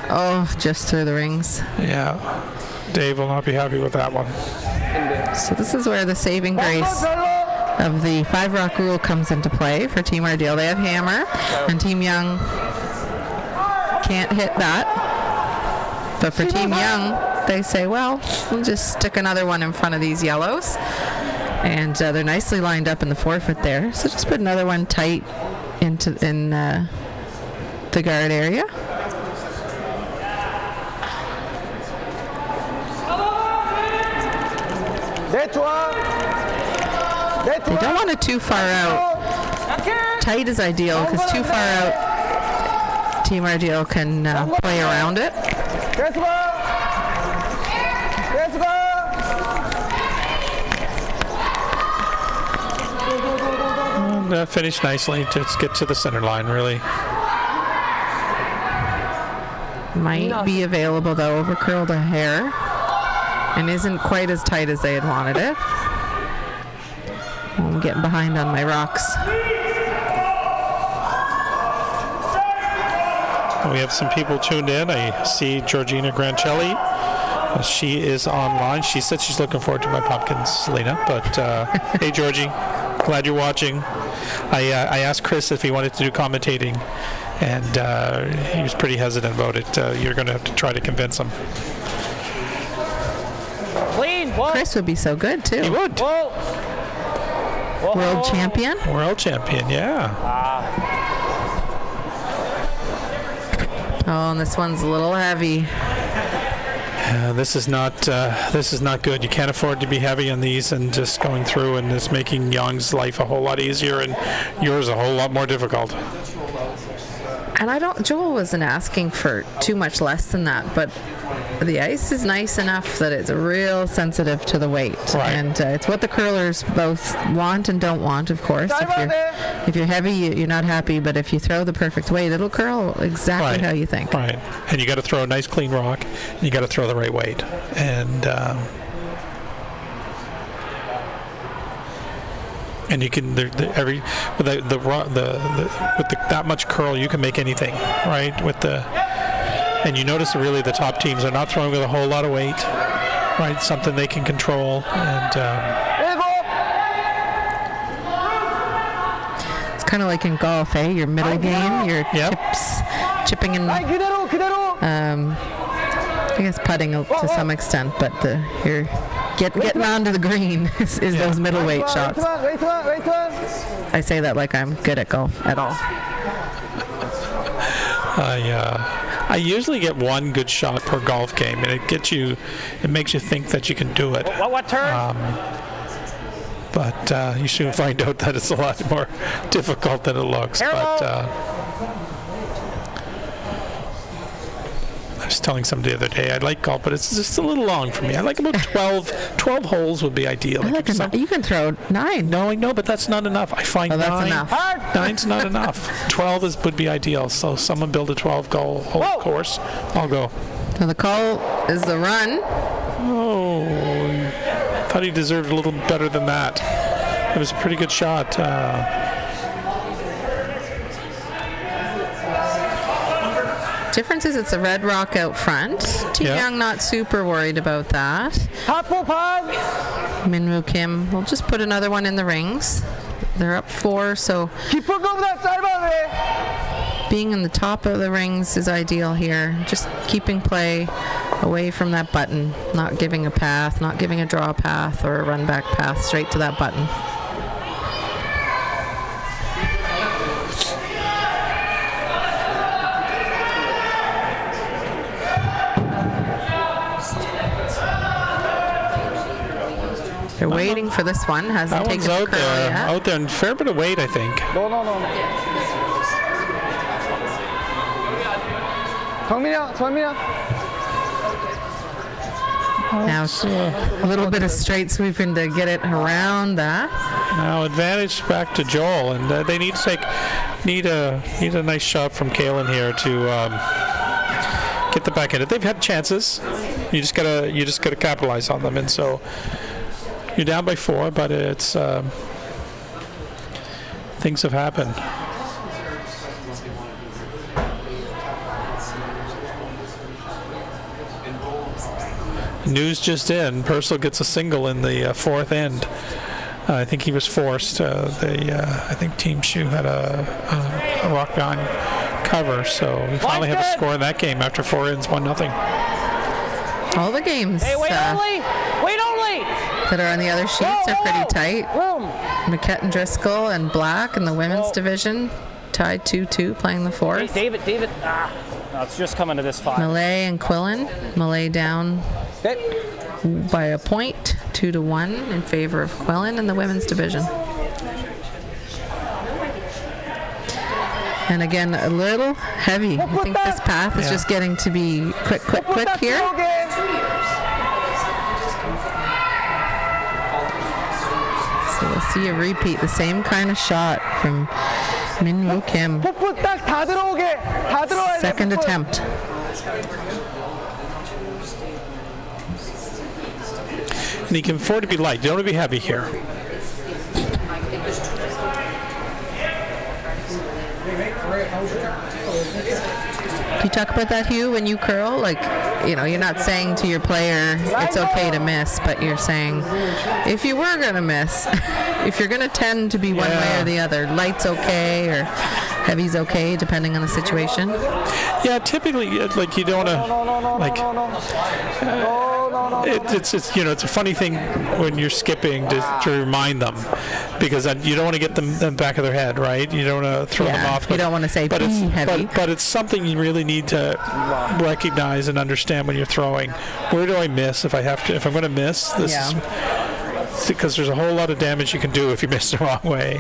Oh, just through the rings. Yeah. Dave will not be happy with that one. So this is where the saving grace of the 5 rock rule comes into play for Team Ardiel. They have hammer, and Team Young can't hit that. But for Team Young, they say, well, we'll just stick another one in front of these yellows. And they're nicely lined up in the forfeit there. So just put another one tight in the guard area. 네, 좋아. 네, They don't want it too far out. Tight is ideal because too far out, Team Ardiel can play around it. 계속 가. 계속 가. And finish nicely. Just get to the center line, really. Might be available though, over curled a hair, and isn't quite as tight as they had wanted it. I'm getting behind on my rocks. We have some people tuned in. I see Georgina Grancelli. She is online. She said she's looking forward to my pumpkins, Lena. But hey, Georgie, glad you're watching. I asked Chris if he wanted to do commentating, and he was pretty hesitant about it. You're going to have to try to convince him. Clean. Whoa. Chris would be so good too. He would. Whoa. Whoa. World champion. World champion, yeah. Oh, and this one's a little heavy. This is not good. You can't afford to be heavy on these and just going through and just making Young's life a whole lot easier and yours a whole lot more difficult. And Joel wasn't asking for too much less than that, but the ice is nice enough that it's real sensitive to the weight. Right. And it's what the curlers both want and don't want, of course. If you're heavy, you're not happy, but if you throw the perfect weight, it'll curl exactly Right. how you think. Right. And you got to throw a nice clean rock, and you got to throw the right weight. And you can with that much curl, you can make anything, right? And you notice really the top teams are not throwing with a whole lot of weight, right? Something they can control, and It's kind of like in golf, eh? Your middle game, your Yep. chipping and 그대로, 그대로. I guess putting to some extent, but you're getting onto the green is those middleweight shots. 웨이트만. I say that like I'm good at golf at all. I usually get one good shot per golf game, and it makes you think that you can do it. What turn? But you soon find out that it's a lot more difficult than it looks. But I was telling somebody the other day, I like golf, but it's just a little long for me. I like about 12 holes would be ideal. I like you can throw 9. No, I know, but that's not enough. I find Oh, that's 9. enough. 9's not enough. 12 would be ideal. So someone build a 12-hole course. I'll go. So the call is the run. Oh, thought he deserved a little better than that. It was a pretty good shot. Difference is it's a red rock out front. Team Yeah. Young not super worried about that. 하포판. Minwoo Kim will just put another one in the rings. They're up 4, so 깊은 거보다 짧아 그래. being in the top of the rings is ideal here. Just keeping play away from that button, not giving a path, not giving a draw path or a run back path straight to that button. waiting for this one. Hasn't That one's taken out the curl there. yet. Out there, and fair bit of weight, I think. No. 정민이야. Now a little bit of straight sweeping to get it around that. Now advantage back to Joel, and they need to need a nice shot from Kalen here to get the back in it. They've had chances. You just gotta capitalize on them, and so you're down by 4, but it's things have happened. News just in: Purcell gets a single in the 4th end. I think he was forced. I think Team Shu had a rock on cover, so we finally have a score in that game after 4 ends, 1-0. All the games Wait only! that are on the other sheets are pretty tight. Marquette and Driscoll and Black in the women's division tied 2-2, playing the 4th. Hey, David. No, it's just coming to this 5. Malay and Quillen. Malay down by a point, 2-1 in favor of Quillen in the women's division. And again, a little heavy. I think this path is just getting to be quick here. So we'll see a repeat, the same kind of shot from Min Woo Kim. Second attempt. And he can afford to be light. You don't want to be heavy here. You talk about that, Hugh, when you curl, like, you know, you're not saying to your player it's okay to miss, but you're saying if you were going to miss, if you're going to tend to be one way or the other, light's okay or heavy's okay, depending on the situation. Yeah, typically, like, you don't want to, it's you know, it's a funny thing when you're skipping to remind them, because you don't want to get them in the back of their head, right? You don't want to throw them off. You don't want to say be heavy. But it's something you really need to recognize and understand when you're throwing. Where do I miss if I'm going to miss? This is because there's a whole lot of damage you can do if you miss the wrong way,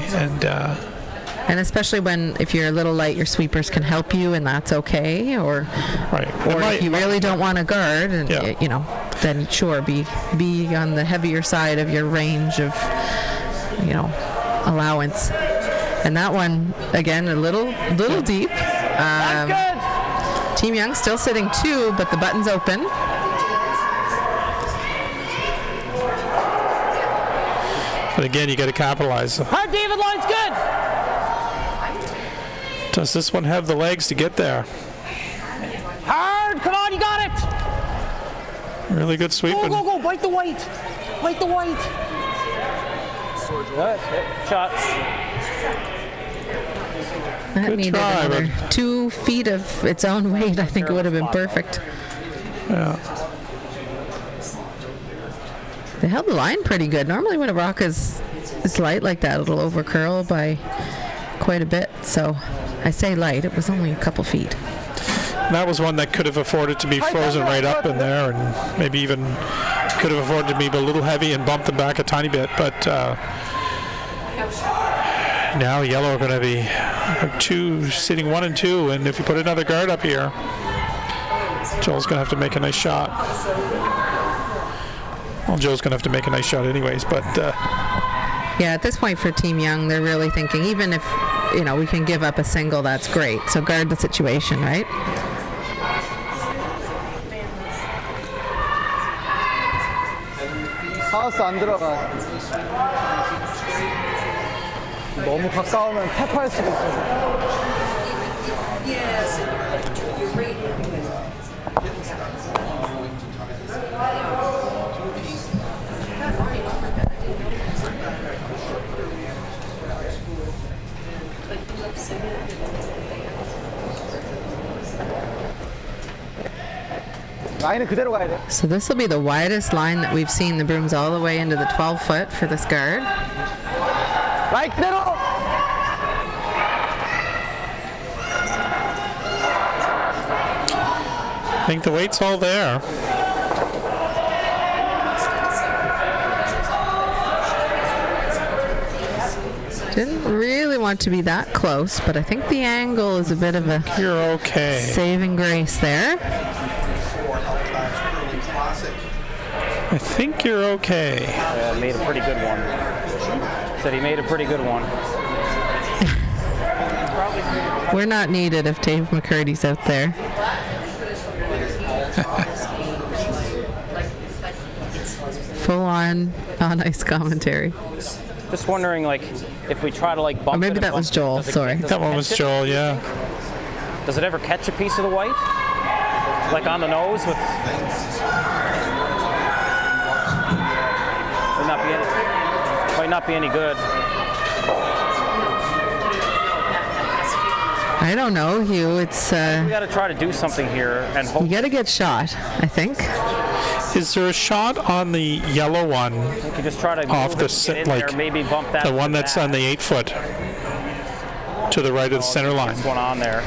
and especially if you're a little light, your sweepers can help you, and that's okay. Or if you really don't want to guard, and you know, then sure, be on the heavier side of your range of, you know, allowance. And that one again, a little deep. Team Young still sitting 2, but the button's open. But again, you got to capitalize. Hard, David, line's good. Does this one have the legs to get there? Hard, come on, you got it. Really good sweeping. Go, bite the white. Shots. That Good needed try, another 2 feet of its own weight. I think it would have been perfect. Yeah. They held the line pretty good. Normally when a rock is light like that, it'll over curl by quite a bit. So I say light, it was only a couple feet. And that was one that could have afforded to be frozen right up in there, and maybe even could have afforded to be a little heavy and bump them back a tiny bit. But now yellow are going to be 2, sitting 1 and 2, and if you put another guard up here, Joel's going to have to make a nice shot. Well, Joel's going to have to make a nice shot anyways, but... Yeah, at this point for Team Young, they're really thinking, even if, you know, we can give up a single, that's great. So guard the situation, right? 하우스 안 들어가. 너무 가까우면 탭할 수도 있어. 라인은 그대로 가야 돼. So this will be the widest line that we've seen. The broom's all the way into the 12 foot for this guard. 라인 그대로. I think the weight's all there. Didn't really want to be that close, but I think the angle is a bit of a You're okay. saving grace there. For Halifax Curling Classic. I think you're okay. Made a pretty good one. Said he made a pretty good one. We're not needed if Dave McCurdy's out there. Full on ice commentary. Just wondering, like, if we try to like bump Or maybe it that was Joel, sorry. That one was Joel, yeah. Does it ever catch a piece of the white? Like on the nose with... Might not be any good. I don't know, Hugh. It's We got to try to do something here and hope you got to get shot, I think. Is there a shot on the yellow one, we can just try to off move the it, get in like there, maybe bump that. the one to that's that. on the 8-foot to the right of the center line, There's one on there.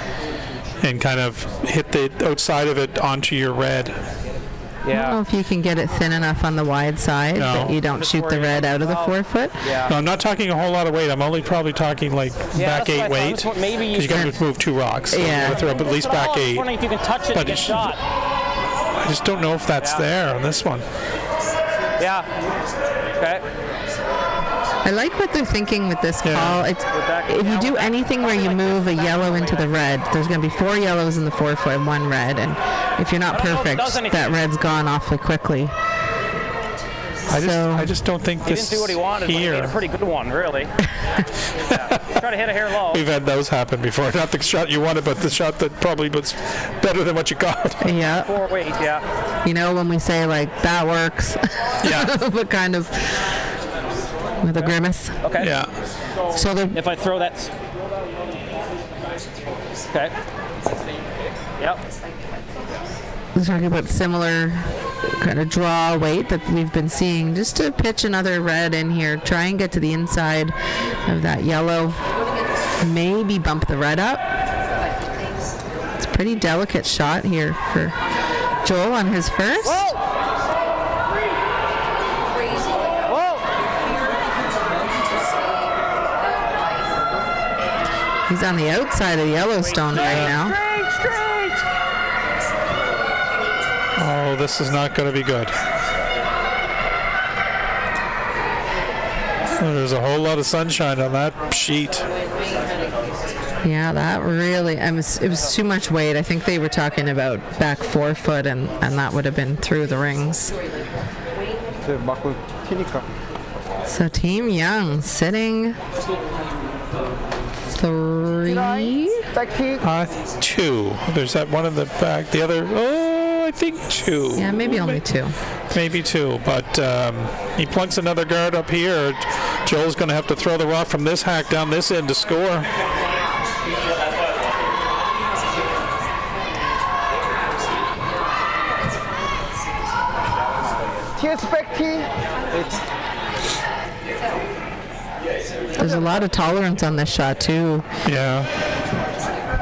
and kind of hit the outside of it onto your red? I don't know Yeah. if you can get it thin enough on the wide side No. that you don't Just shoot the worry red out of the about- 4-foot. Yeah. No, I'm not talking a whole lot of weight. I'm only probably talking like Yeah, back that's what I 8 thought. weight. That's what maybe you Because you got can- to move 2 rocks. So Yeah. you gotta throw up at least back I was 8. wondering if you can touch it But and get it should- shot. I just don't know if that's Yeah. there on this one. Yeah. Okay. I like what they're thinking with this Yeah. call. It's, that if you yellow- do anything where you move a yellow into the red, there's going to be 4 yellows in the 4-foot and 1 red. And if you're not I don't know if it perfect, does anything. that red's gone awfully quickly. I just don't think He this didn't do what he wanted, but he here. made a pretty good one, really. Yeah. Try to hit a hair low. We've had those happen before. Not the shot you wanted, but the shot that probably was better than what you got. Yeah. 4 weight, yeah. You know, when we say, like, that works, Yeah. but kind of with a grimace. Okay. Yeah. So they're If I throw that. Okay. Yep. talking about similar kind of draw weight that we've been seeing, just to pitch another red in here, try and get to the inside of that yellow, maybe bump the red up. It's a pretty delicate shot here for Joel on his first. Whoa! He's on the outside of Yellowstone right now. Straight! Oh, this is not going to be good. There's a whole lot of sunshine on that sheet. Yeah, that really, it was too much weight. I think they were talking about back 4-foot, and that would have been through the rings. 이제 맞고 튀니까. So Team Young sitting 3. 백티. 2. There's that one in the back. The other, I think 2. Yeah, maybe only 2. Maybe 2. But he plunks another guard up here. Joel's going to have to throw the rock from this hack down this end to score. TS 백티. There's a lot of tolerance on this shot too. Yeah.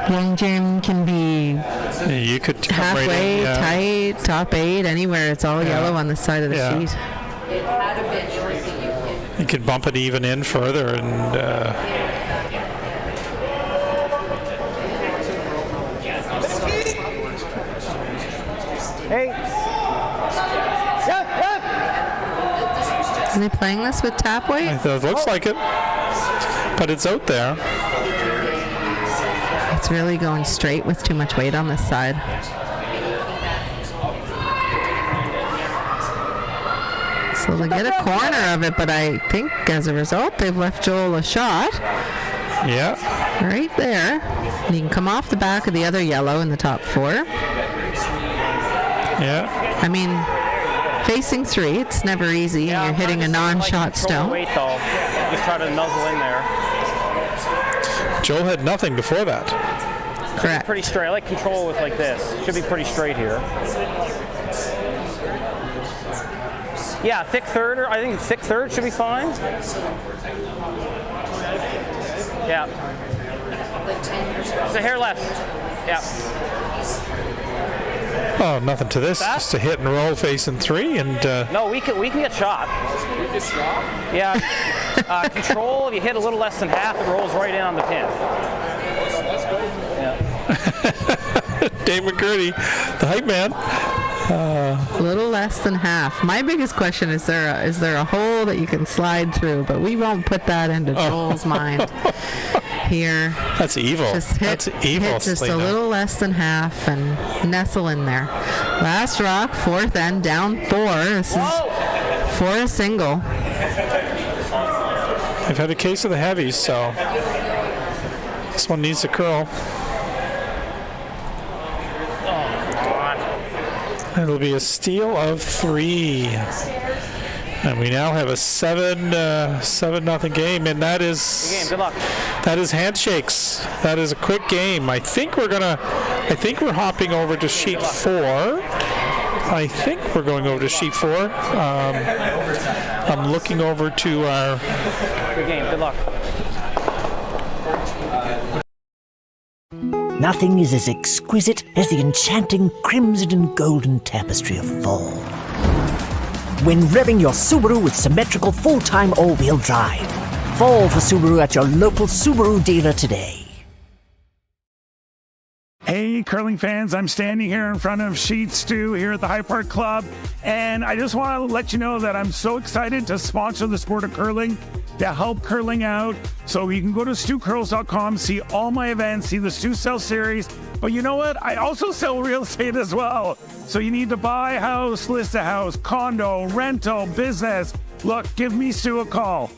ByeongJin can be You could come right halfway, in. Yeah. tight, top 8, anywhere. It's all yellow on the side of the Yeah. sheet. You could bump it even in further and Hey. Yep, yep. Are they playing this with tap weight? it looks like it. But it's out there. It's really going straight with too much weight on this side. So they get a corner of it, but I think as a result they've left Joel a shot Yeah. right there. And you can come off the back of the other yellow in the top 4. Yeah. I mean, facing 3, it's never easy. Yeah, You're hitting a non-shot control the stone. weight though. Just try to nuzzle in there. Joel had nothing before that. Correct. Pretty straight. I like control with like this. Should be pretty straight here. Yeah, thick third. I think thick third should be fine. Yeah. Just a hair left. Yeah. Oh, nothing to this. Just a hit and roll facing 3, and No, we can get shot. Yeah. Control. If you hit a little less than half, it rolls right in on the pin. Dave McCurdy, the hype man. A little less than half. My biggest question is there a hole that you can slide through? But we won't put that into Joel's mind here. That's evil. That's evil. Hit just Selena. a little less than half and nestle in there. Last rock, 4th end, down 4. This is for a single. I've had a case of the heavies, so this one needs to curl. It'll be a steal of 3. And we now have a 7-0 game, and that is Good game. Good luck. that is handshakes. That is a quick game. I think we're hopping over to sheet 4. I think we're going over to sheet 4. I'm looking over to our. Good game. Good luck. Nothing is as exquisite as the enchanting crimson and golden tapestry of fall. When revving your Subaru with symmetrical full-time all-wheel drive. Fall for Subaru at your local Subaru dealer today. Hey, curling fans, I'm standing here in front of Sheets 2 here at the High Park Club, and I just want to let you know that I'm so excited to sponsor the sport of curling, to help curling out. So you can go to stewcurls.com, see all my events, see the Stew Sell series. But you know what? I also sell real estate as well. So you need to buy a house, list a house, condo, rental, business. Look, give me Stu a call.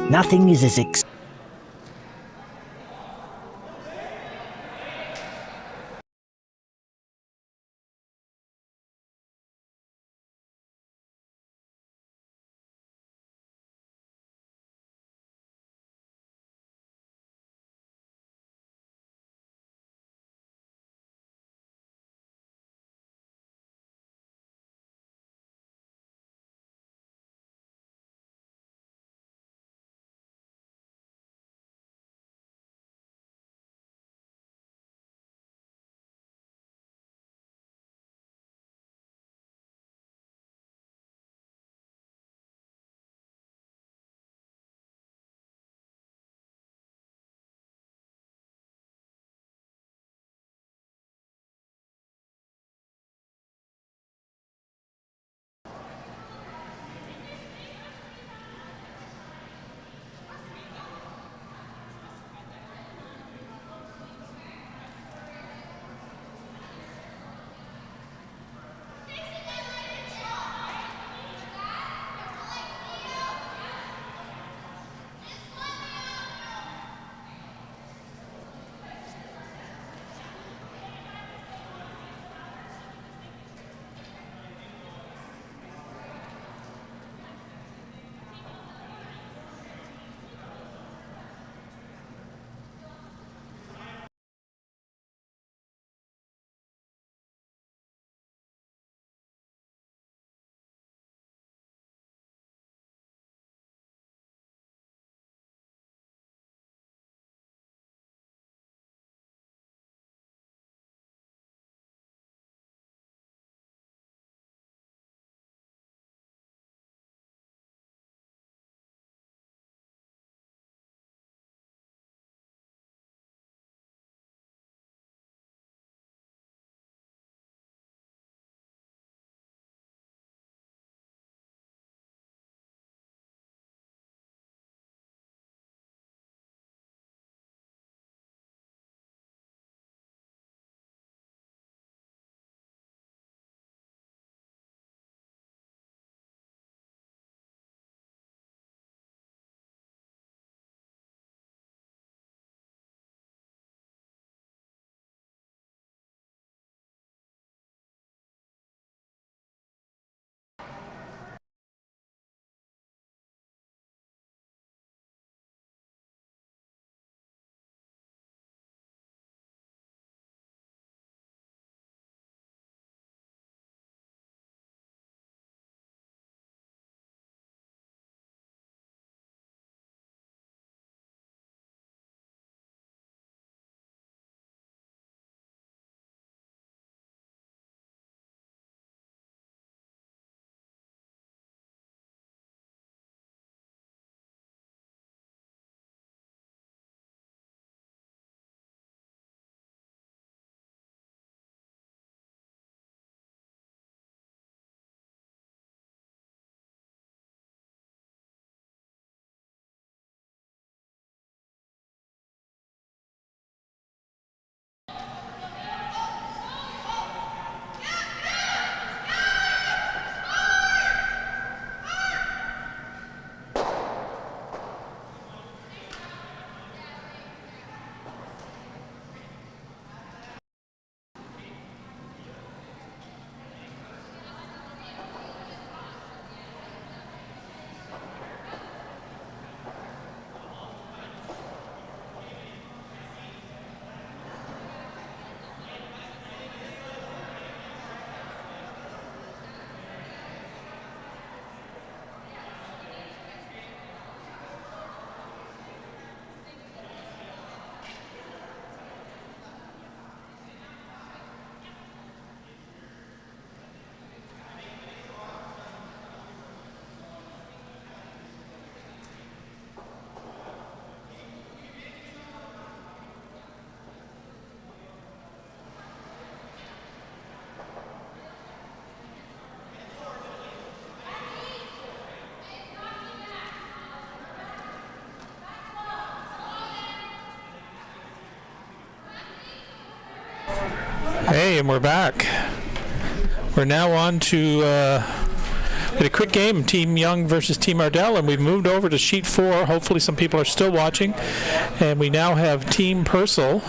Nothing is as Hey, and we're back. We're now on to a quick game, Team Young versus Team Ardell, and we've moved over to sheet 4. Hopefully some people are still watching. And we now have Team Purcell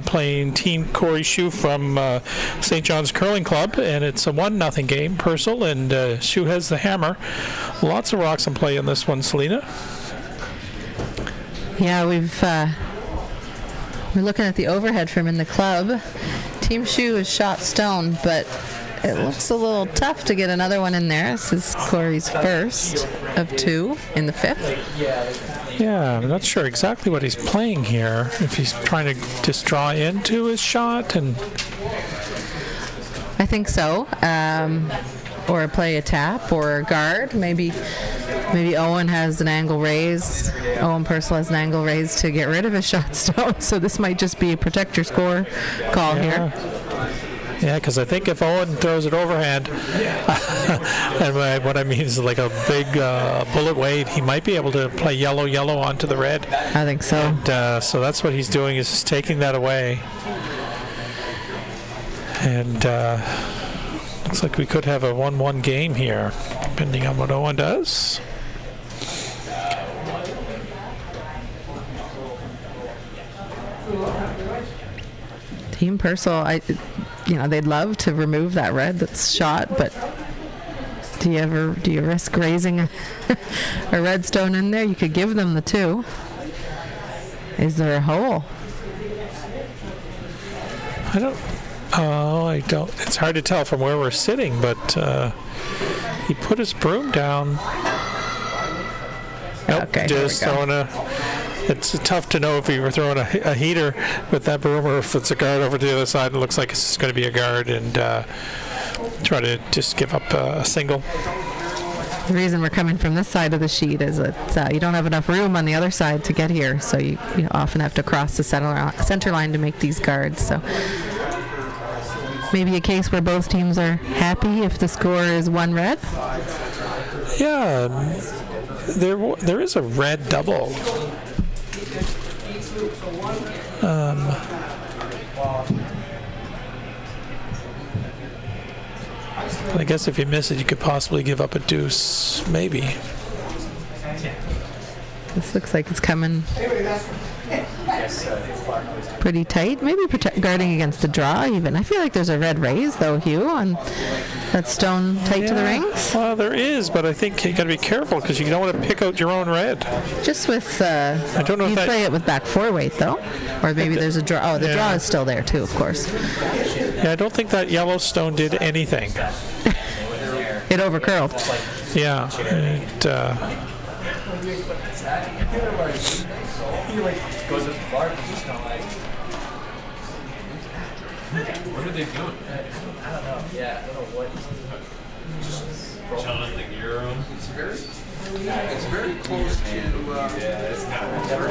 playing Team Corey Shue from St. John's Curling Club, and it's a 1-0 game, Purcell, and Shue has the hammer. Lots of rocks in play in this one, Selena. Yeah, we're looking at the overhead from in the club. Team Shue is shot stone, but it looks a little tough to get another one in there. This is Corey's first of 2 in the 5th. Yeah, I'm not sure exactly what he's playing here. If he's trying to just draw into his shot, and I think so. Or play a tap or a guard. Maybe Owen has an angle raise. Owen Purcell has an angle raise to get rid of his shot stone. So this might just be a protect your score call here. Yeah, because I think if Owen throws it overhand, and what I mean is like a big bullet weight, he might be able to play yellow onto the red. I think so. And so that's what he's doing, is just taking that away. And looks like we could have a 1-1 game here, depending on what Owen does. Team Purcell, they'd love to remove that red that's shot, but do you risk raising a red stone in there? You could give them the 2. Is there a hole? I don't. It's hard to tell from where we're sitting, but he put his broom down. Nope, Okay, just throwing it's tough to know if you were throwing a heater with that broom or if it's a guard over to the other side. It looks like it's just going to be a guard, and try to just give up a single. The reason we're coming from this side of the sheet is that you don't have enough room on the other side to get here, so you often have to cross the center line to make these guards. So maybe a case where both teams are happy if the score is 1 red. Yeah, there is a red double. I guess if you miss it, you could possibly give up a deuce, maybe. This looks like it's coming pretty tight. Maybe guarding against the draw even. I feel like there's a red raise though, Hugh, on that stone tight to the rings. Well, there is, but I think you got to be careful because you don't want to pick out your own red. Just with, I don't know you if play it with back 4 weight though, or maybe there's a draw. Oh, the draw is still there too, of course. Yeah, I don't think that yellow stone did anything. It overcurled. Yeah, What are they doing? I don't know. Yeah, I don't know what. Chilling the gear room. It's very close to. Yeah, it's kind of never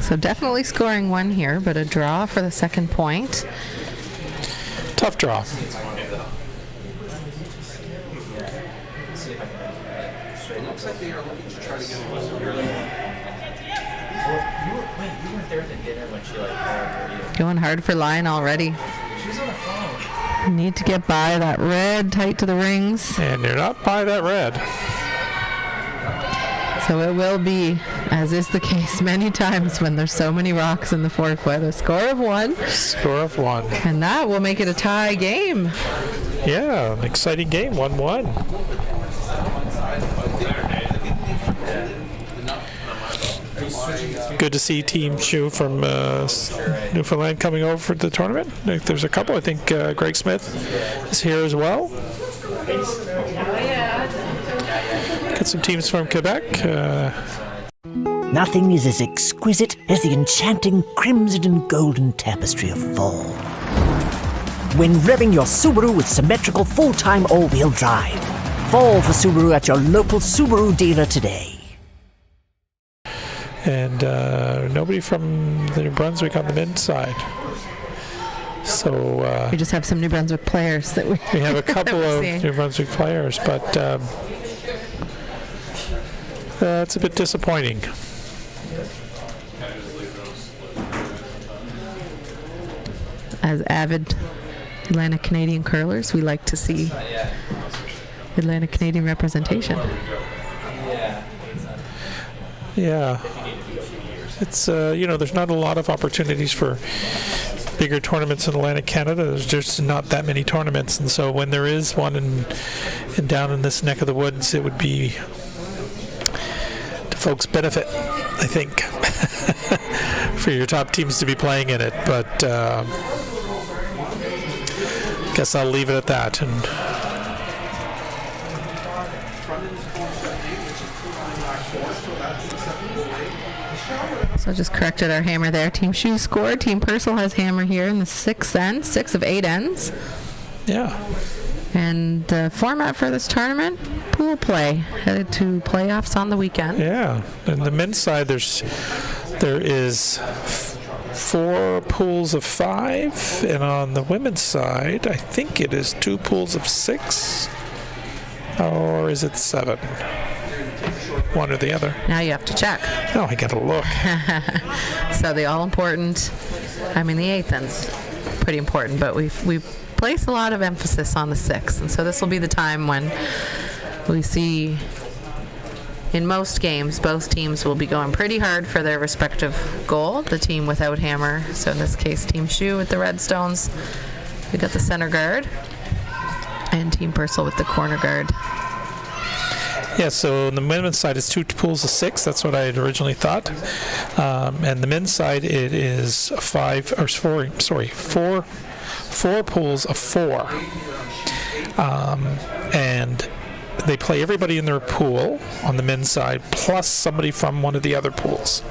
So definitely scoring 1 here, but a draw for the second point. tough draw. It looks like they are looking to try to get a You weren't there at the dinner when she called you. Going hard for line already. She was on the phone. Need to get by that red tight to the rings. And you're not by that red. So it will be, as is the case many times when there's so many rocks in the 4-foot, a score of 1. Score of 1. And that will make it a tie game. Yeah, an exciting game, 1-1. Good to see Team Shue from Newfoundland coming over for the tournament. There's a couple. I think Greg Smith is here as well. Got some teams from Quebec. Nothing is as exquisite as the enchanting crimson and golden tapestry of fall. When revving your Subaru with symmetrical full-time all-wheel drive. Fall for Subaru at your local Subaru dealer today. And nobody from the New Brunswick on the men's side. So We just have some New Brunswick players that we have a couple of seeing. New Brunswick players, but it's a bit disappointing. as avid Atlantic Canadian curlers, we like to see Atlantic Canadian representation. Yeah. It's, there's not a lot of opportunities for bigger tournaments in Atlantic Canada. There's just not that many tournaments. And so when there is one down in this neck of the woods, it would be to folks' benefit, I think, for your top teams to be playing in it. But guess I'll leave it at that. And so just corrected our hammer there. Team Shoe scored. Team Purcell has hammer here in the 6 ends, 6 of 8 ends. yeah. And the format for this tournament, pool play. Headed to playoffs on the weekend. Yeah. And the men's side, there is 4 pools of 5, and on the women's side, I think it is 2 pools of 6, or is it 7? One or the other. Now you have to check. Oh, I gotta look. So the all-important, the 8th end's pretty important, but we place a lot of emphasis on the 6th, and so this will be the time when we see, in most games, both teams will be going pretty hard for their respective goal. The team without hammer, so in this case, Team Shoe with the red stones, we got the center guard, and Team Purcell with the corner guard. Yeah, so on the women's side, it's 2 pools of 6. That's what I had originally thought. And the men's side, it is 4 pools of 4. And they play everybody in their pool on the men's side, plus somebody from one of the other pools.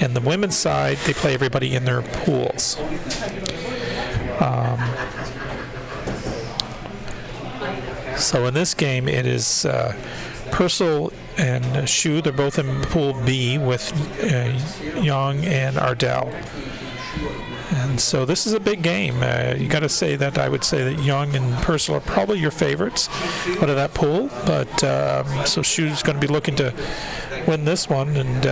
And the women's side, they play everybody in their pools. So in this game, it is Purcell and Shoe. They're both in Pool B with Jeong and Ardell. And so this is a big game. You got to say that I would say that Jeong and Purcell are probably your favorites out of that pool. But so Shoe's going to be looking to win this one and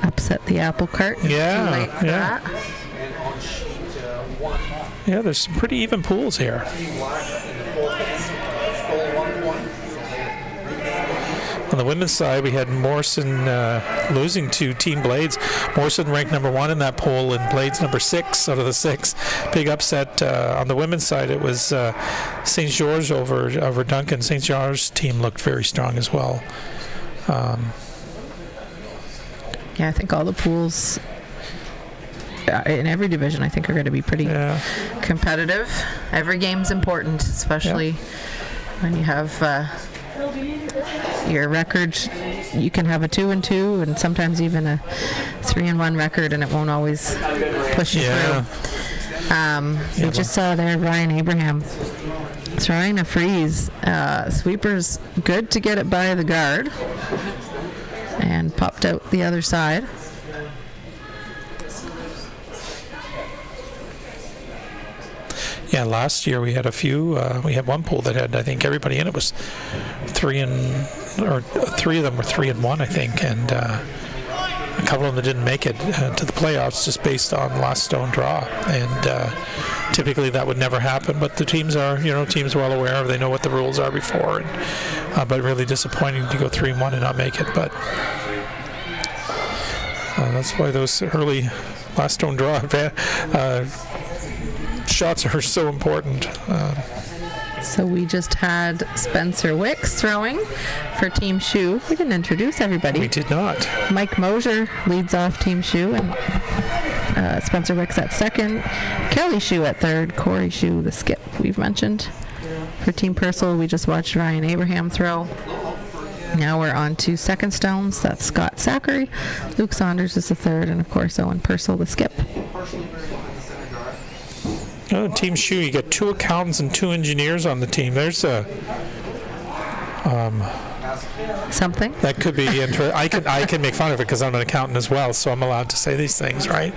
Upset the apple cart. Yeah, Too late for yeah. that. yeah, there's some pretty even pools here. On the women's side, we had Morrison losing to Team Blades. Morrison ranked number 1 in that poll, and Blades number 6 out of the 6. Big upset. On the women's side, it was St. George over Duncan. St. George's team looked very strong as well. Yeah, I think all the pools in every division, I think, are going to be pretty competitive. Every game's important, especially when you have your record. You can have a 2-2 and sometimes even a 3-1 record, and it won't always push you through. We just saw there Ryan Abraham trying to freeze. Sweeper's good to get it by the guard and popped out the other side. Yeah, last year we had a few. We had one pool that had, I think, everybody in it was 3 of them were 3-1, I think, and a couple of them didn't make it to the playoffs just based on last stone draw. And typically that would never happen, but the teams are, teams well aware. They know what the rules are before, and, but really disappointing to go 3-1 and not make it. But that's why those early last stone draw shots are so important. So we just had Spencer Wicks throwing for Team Shoe. We didn't introduce everybody. We did not. Mike Mosier leads off Team Shoe, and Spencer Wicks at second. Kelly Shoe at third. Corey Shoe, the skip we've mentioned. For Team Purcell, we just watched Ryan Abraham throw. Now we're on to second stones. That's Scott Zachary. Luke Saunders is the third, and of course Owen Purcell, the skip. Team Shoe, you got 2 accountants and 2 engineers on the team. There's a something that could be interesting. I can make fun of it because I'm an accountant as well, so I'm allowed to say these things, right?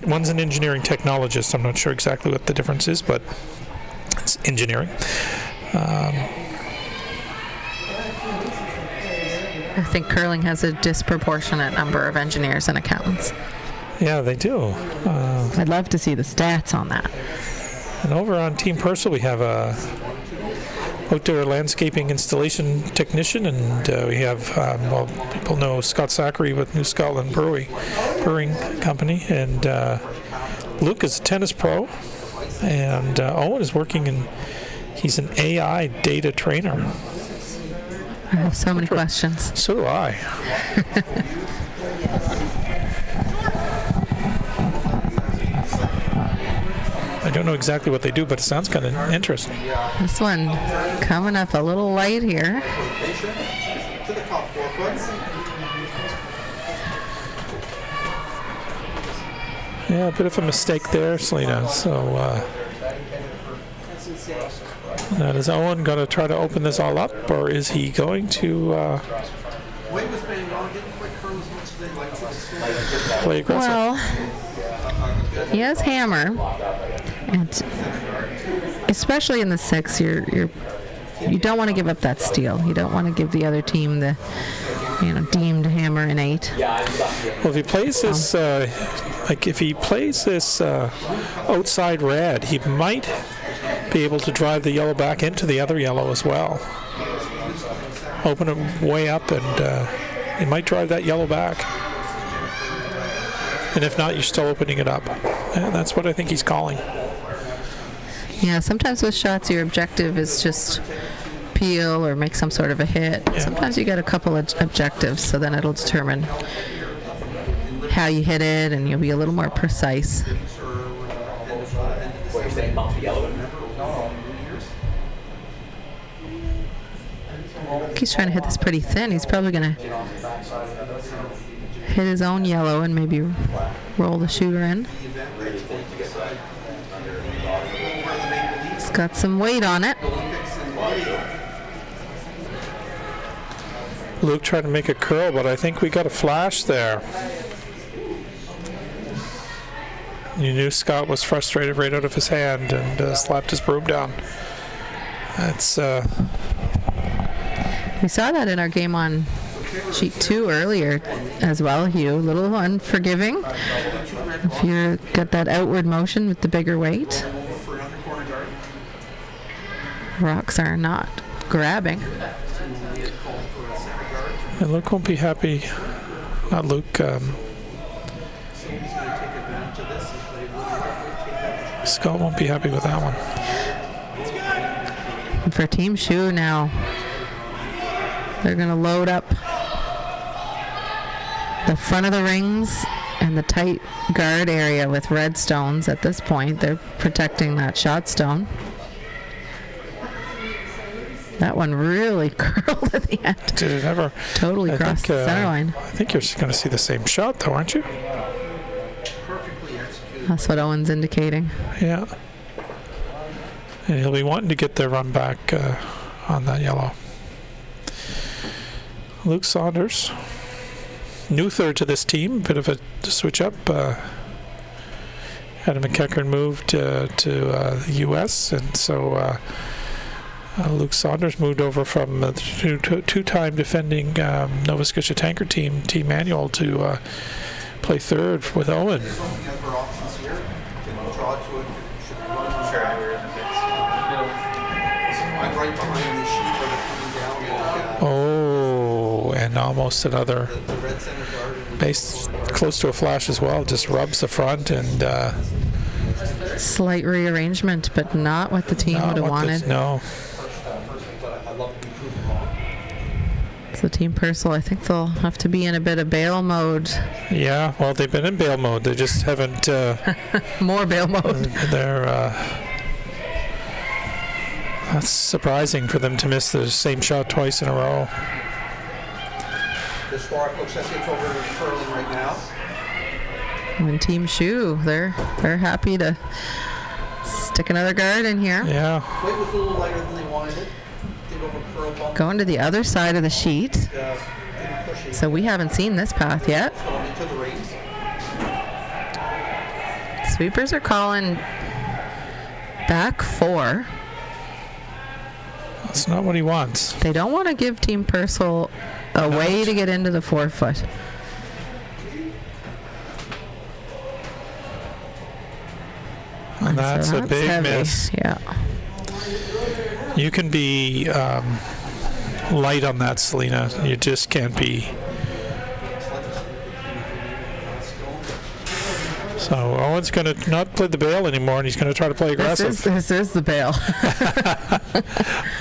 One's an engineering technologist. I'm not sure exactly what the difference is, but it's engineering. I think curling has a disproportionate number of engineers and accountants. Yeah, they do. I'd love to see the stats on that. And over on Team Purcell, we have a outdoor landscaping installation technician, and we have, well, people know Scott Zachary with New Scotland Brewing Company, and Luke is a tennis pro, and Owen is working in, he's an AI data trainer. I have so many questions. So do I. I don't know exactly what they do, but it sounds kind of interesting. This one coming up a little light here. To the top 4 foot. Yeah, a bit of a mistake there, Selena. So now is Owen going to try to open this all up, or is he going to play aggressive? Well, he has hammer, and especially in the 6, you don't want to give up that steal. You don't want to give the other team the deemed hammer in 8. Well, if he plays this, if he plays this outside red, he might be able to drive the yellow back into the other yellow as well. Open it way up, and he might drive that yellow back. And if not, you're still opening it up. And that's what I think he's calling. Yeah, sometimes with shots, your objective is just peel or make some sort of a hit. Yeah. Sometimes you get a couple of objectives, so then it'll determine how you hit it, and you'll be a little more precise. He's trying to hit this pretty thin. He's probably going to hit his own yellow and maybe roll the shooter in. It's got some weight on it. Luke tried to make a curl, but I think we got a flash there. You knew Scott was frustrated right out of his hand and slapped his broom down. That's we saw that in our game on sheet 2 earlier as well, Hugh. A little unforgiving if you got that outward motion with the bigger weight. Rocks are not grabbing. And Luke won't be happy. Not Luke. Scott won't be happy with that one. And for Team Shu now, they're going to load up the front of the rings and the tight guard area with red stones. At this point, they're protecting that shot stone. That one really curled at the end. Did it ever? Totally crossed the center line. I think you're going to see the same shot, though, aren't you? That's what Owen's indicating. Yeah. And he'll be wanting to get their run back on that yellow. Luke Saunders, new third to this team, bit of a switch up. Adam McEachern moved to the U.S., and so Luke Saunders moved over from the two-time defending Nova Scotia Tanker team manual to play third with Owen. Oh, and almost another base close to a flash as well. Just rubs the front and slight rearrangement, but not what the team would have wanted. No. So Team Purcell, I think they'll have to be in a bit of bail mode. Yeah, well, they've been in bail mode. They just haven't. More bail mode. They're. That's surprising for them to miss the same shot twice in a row. The spark looks like it's over to curling right now. When Team Shu, they're happy to stick another guard in here. Yeah. Weight was a little lighter than they wanted it. Did over curl bump. Going to the other side of the sheet. So we haven't seen this path yet. Going into the rings. Sweepers are calling back 4. That's not what he wants. They don't want to give Team Purcell a way to get into the 4-foot. And that's a big heavy. miss. Yeah. You can be light on that, Selena. You just can't be. So Owen's going to not play the bail anymore, and he's going to try to play aggressive. This is the bail.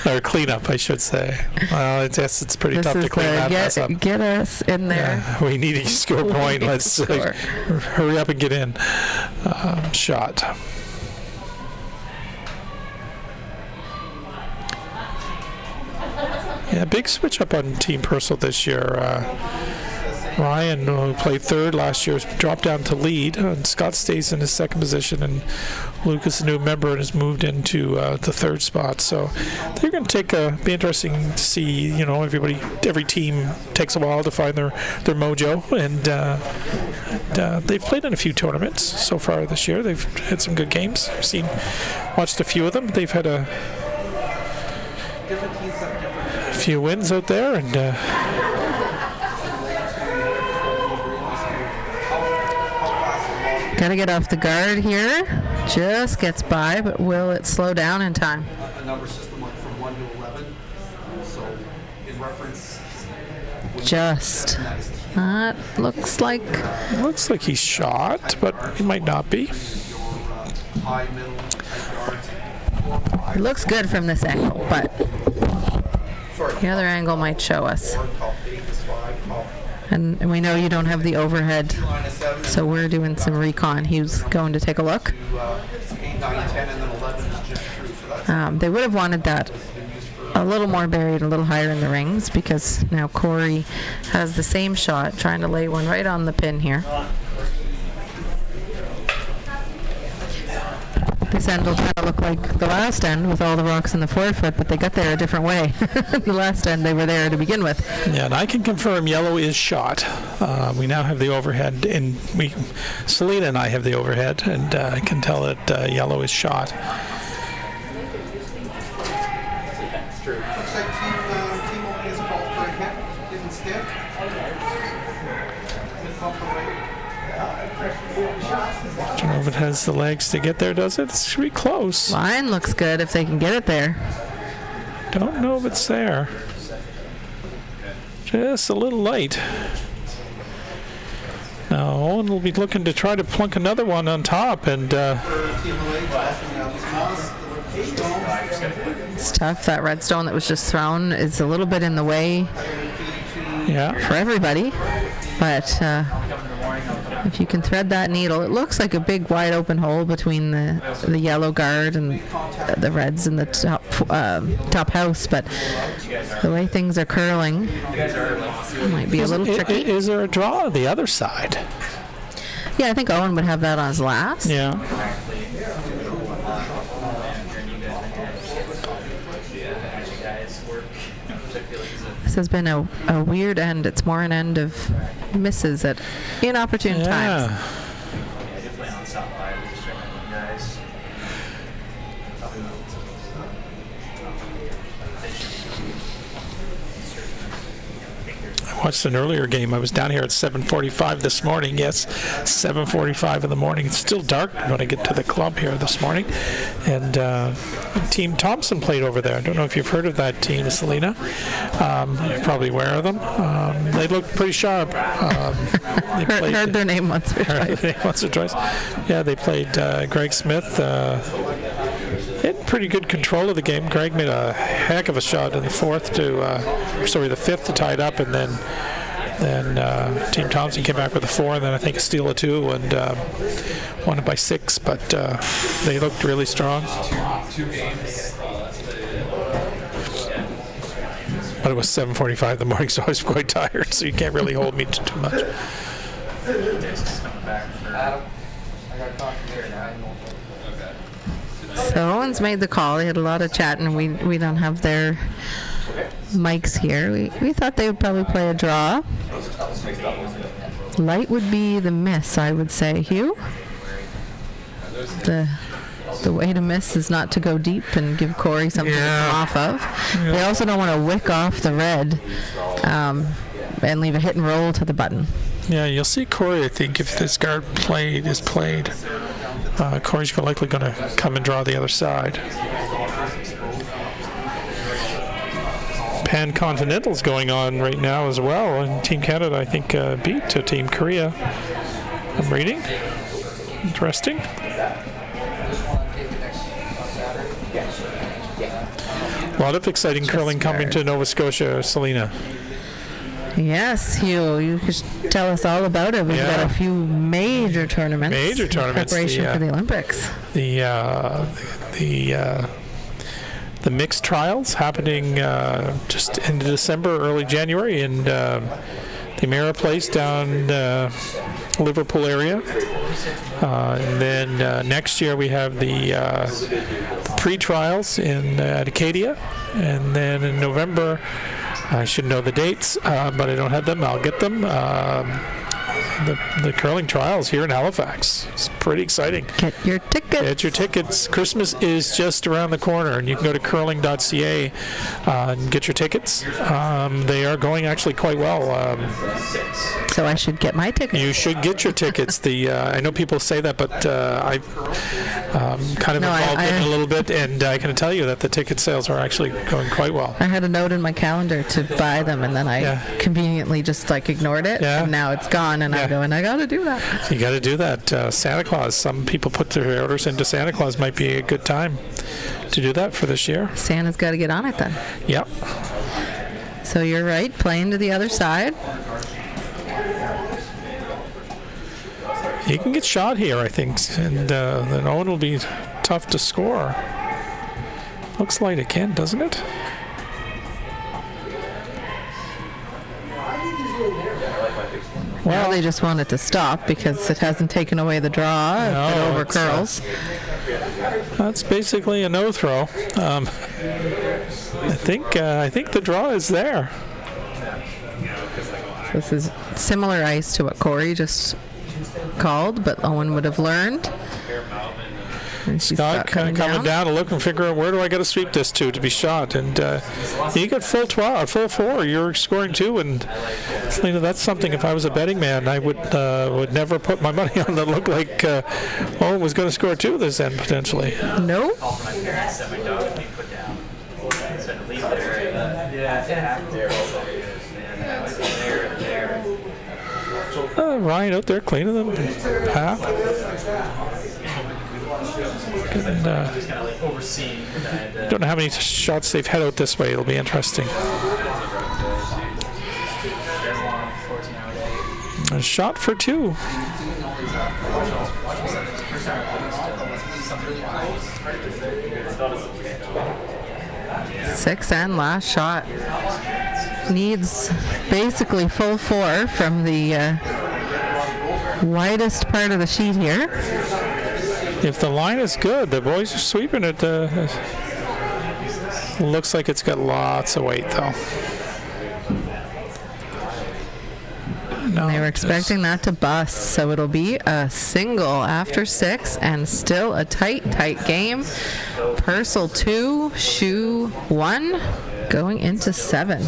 Or cleanup, I should say. Well, it's pretty tough to clean that mess up. Get us in there. Yeah, we need to score a point. Let's hurry up and get in. Shot. Yeah, big switch up on Team Purcell this year. Ryan, who played third last year, has dropped down to lead, and Scott stays in his second position, and Lucas, a new member, has moved into the third spot. So they're going to be interesting to see. Every team takes a while to find their mojo, and they've played in a few tournaments so far this year. They've had some good games. I've watched a few of them. They've had a few wins out there, and got to get off the guard here. Just gets by, but will it slow down in time? A number system from 1 to 11. So in reference. Just. That looks like. Looks like he's shot, but he might not be. High, middle, tight yards. It looks good from this angle, but the other angle might show us. And we know you don't have the overhead, so we're doing some recon. He's going to take a look. They would have wanted that a little more buried, a little higher in the rings, because now Corey has the same shot, trying to lay one right on the pin here. This end will kind of look like the last end with all the rocks in the 4-foot, but they got there a different way. The last end, they were there to begin with. Yeah, and I can confirm yellow is shot. We now have the overhead, and Selena and I have the overhead, and I can tell that yellow is shot. Looks like team is called for a hit instead. I don't know if it has the legs to get there, does it? It's pretty close. Line looks good if they can get it there. Don't know if it's there. Just a little light. Now Owen will be looking to try to plunk another one on top, and It's tough. That redstone that was just thrown is a little bit in the way for everybody. But if you can thread that needle, it looks like a big wide open hole between the yellow guard and the reds in the top house. But the way things are curling, it might be a little tricky. Is there a draw on the other side? Yeah, I think Owen would have that on his last. Yeah. This has been a weird end. It's more an end of misses at inopportune times. I watched an earlier game. I was down here at 7:45 this morning. Yes, 7:45 in the morning. It's still dark when I get to the club here this morning. And Team Thompson played over there. I don't know if you've heard of that team, Selena. You're probably aware of them. They looked pretty sharp. Heard their name once or twice. Yeah, they played Greg Smith. They had pretty good control of the game. Greg made a heck of a shot in the the fifth to tie it up, and then Team Thompson came back with a 4, and then I think a steal of 2, and won it by 6. But they looked really strong. But it was 7:45 in the morning, so I was quite tired. So you can't really hold me to too much. So Owen's made the call. They had a lot of chat, and we don't have their mics here. We thought they would probably play a draw. Light would be the miss, I would say. Hugh? The way to miss is not to go deep and give Corey something to come off of. They also don't want to wick off the red and leave a hit and roll to the button. Yeah, you'll see Corey, I think, if this guard is played. Corey's likely going to come and draw the other side. Pan-Continental's going on right now as well. And Team Canada, I think, beat Team Korea. I'm reading. Interesting. A lot of exciting curling coming to Nova Scotia, Selena. Yes, Hugh, you could tell us all about it. We've got a few major tournaments. In preparation for the Olympics. The mixed trials happening just in December, early January, in the Mara Place down Liverpool area. And then next year we have the pre-trials at Acadia. And then in November, I should know the dates, but I don't have them. I'll get them. The curling trials here in Halifax. It's pretty exciting. Get your tickets. Get your tickets. Christmas is just around the corner, and you can go to curling.ca and get your tickets. They are going actually quite well. So I should get my tickets. You should get your tickets. I know people say that, but I've kind of involved in it a little bit, and I can tell you that the ticket sales are actually going quite well. I had a note in my calendar to buy them, and then I conveniently just ignored it, and now it's gone, and I go, and I got to do that. You got to do that. Santa Claus, some people put their orders into Santa Claus. Might be a good time to do that for this year. Santa's got to get on it then. Yep. So you're right, playing to the other side. He can get shot here, I think, and then Owen will be tough to score. Looks like it can, doesn't it? Well, they just want it to stop because it hasn't taken away the draw. If it over curls. That's basically a no throw. I think the draw is there. This is similar ice to what Corey just called, but Owen would have learned. Scott coming down to look and figure out where do I got to sweep this to be shot, and you got full 4. You're scoring 2, and Selena, that's something. If I was a betting man, I would never put my money on that. Looked like Owen was going to score 2 this end potentially. No. Ryan out there cleaning them half. And, don't know how many shots they've had out this way. It'll be interesting. A shot for 2. Sixth and last shot. Needs basically full 4 from the widest part of the sheet here. If the line is good, the boys are sweeping it. Looks like it's got lots of weight, though. No, they were expecting that to bust, so it'll be a single after 6 and still a tight game. Purcell 2, Shoe 1, going into 7.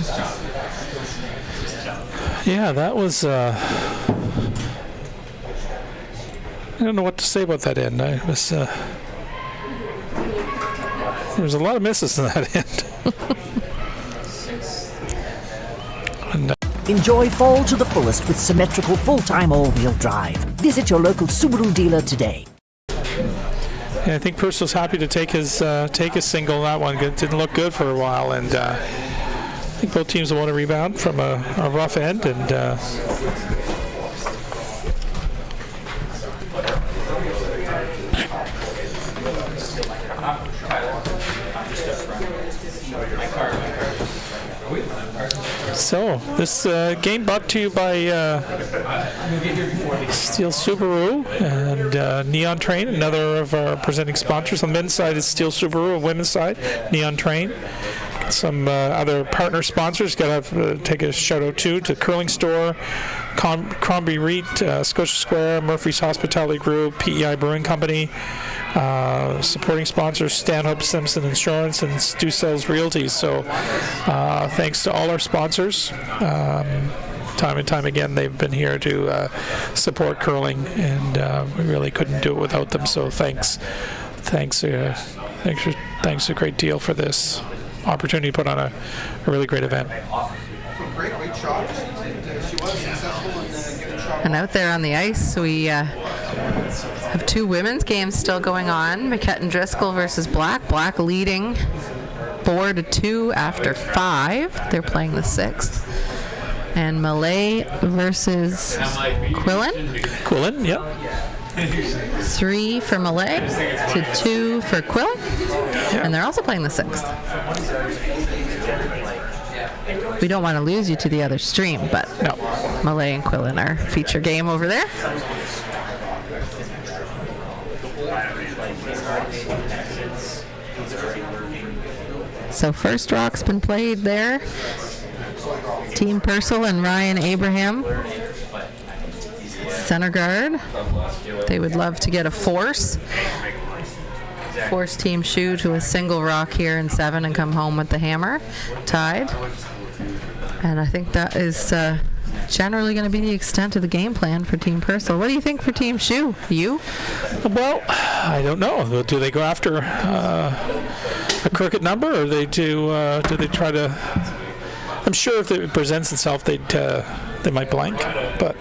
Yeah, that was... I don't know what to say about that end. There was a lot of misses in that end. Enjoy fall to the fullest with symmetrical full-time all-wheel drive. Visit your local Subaru dealer today. Yeah, I think Purcell's happy to take his single. That one didn't look good for a while, and I think both teams will want to rebound from a rough end, and so this game brought to you by Steel Subaru and Neon Train, another of our presenting sponsors. On the men's side is Steel Subaru, on the women's side, Neon Train. Some other partner sponsors. Got to take a shout out to Curling Store, Crombie Reed, Scotia Square, Murphy's Hospitality Group, PEI Brewing Company, Supporting sponsors Stanhope Simpson Insurance and Stucells Realty. So thanks to all our sponsors. Time and time again, they've been here to support curling, and we really couldn't do it without them. So thanks a great deal for this opportunity to put on a really great event. Great shot. She was successful in getting shot. And out there on the ice, we have two women's games still going on. Marquette and Driscoll versus Black. Black leading 4-2 after 5. They're playing the 6th. And Malay versus Quillen. Quillen, yep. 3 for Malay to 2 for Quillen. And they're also playing the 6th. We don't want to lose you to the other stream, but no. Malay and Quillen are feature game over there. So first rock's been played there. Team Purcell and Ryan Abraham. Center guard. They would love to get a force. Force Team Shoe to a single rock here in 7 and come home with the hammer. Tied. And I think that is generally going to be the extent of the game plan for Team Purcell. What do you think for Team Shoe? You? Well, I don't know. Do they go after a crooked number, or do they try to? I'm sure if it presents itself, they might blank, but.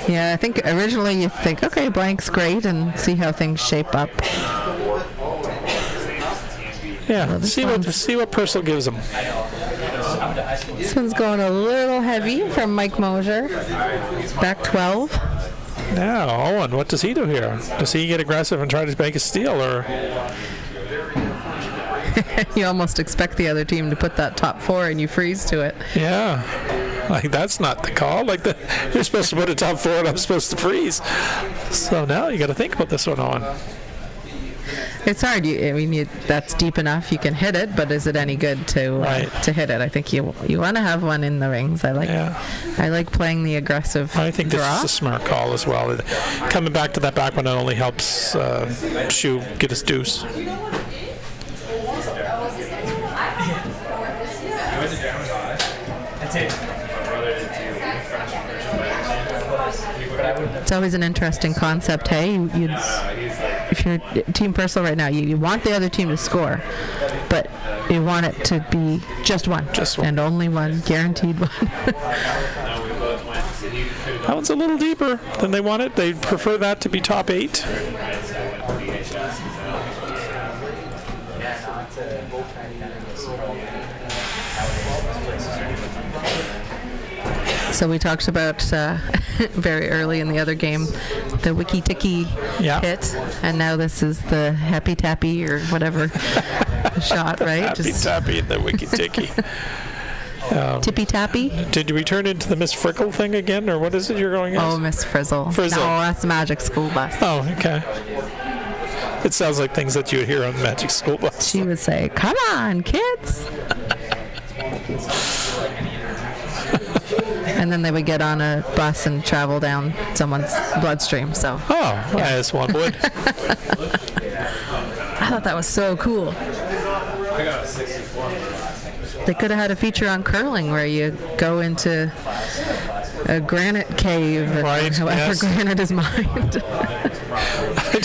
Yeah, I think originally you think, okay, blank's great, and see how things shape up. Yeah, Well, see what Purcell gives them. This one's going a little heavy from Mike Mosier. Back 12. Now, Owen, what does he do here? Does he get aggressive and try to make a steal, or? You almost expect the other team to put that top 4 and you freeze to it. Yeah. Like, that's not the call. Like, you're supposed to put a top 4 and I'm supposed to freeze. So now you got to think about this one, Owen. It's hard. That's deep enough. You can hit it, but is it any good to hit it? I think you want to have one in the rings. I like playing the aggressive I think draw. this is a smart call as well. Coming back to that back one not only helps Shoe get his deuce. It's always an interesting concept. Hey, if you're Team Purcell right now, you want the other team to score, but you want it to be just one, and only one, guaranteed one. That one's a little deeper than they want it. They prefer that to be top 8. So we talked about very early in the other game the wiki ticky hit, and now this is the happy tappy or whatever shot, right? Happy tappy and the wiki ticky. Tippy tappy. Did we turn into the Miss Frickle thing again, or what is it you're going as? Oh, Miss Frizzle. Frizzle. No, that's the Magic School Bus. Oh, okay. It sounds like things that you would hear on the Magic School Bus. She would say, "Come on, kids." And then they would get on a bus and travel down someone's bloodstream. So. Oh, as one would. I thought that was so cool. They could have had a feature on curling where you go into a granite cave, and however granite is mined.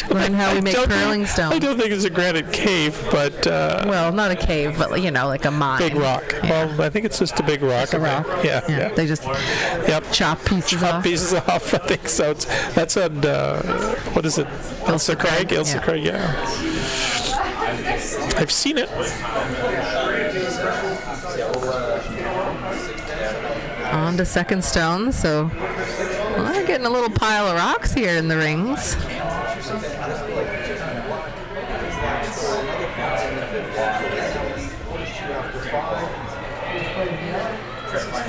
Learn how we make curling stones. I don't think it's a granite cave, but well, not a cave, but like a mine. Big rock. Yeah. Well, I think it's just a big rock. Just a rock. Yeah. They just chop pieces off. Pieces off. I think so. That's on what is it? Ilse Craig. Ilse Craig. Yeah. I've seen it. On to second stone, so we're getting a little pile of rocks here in the rings.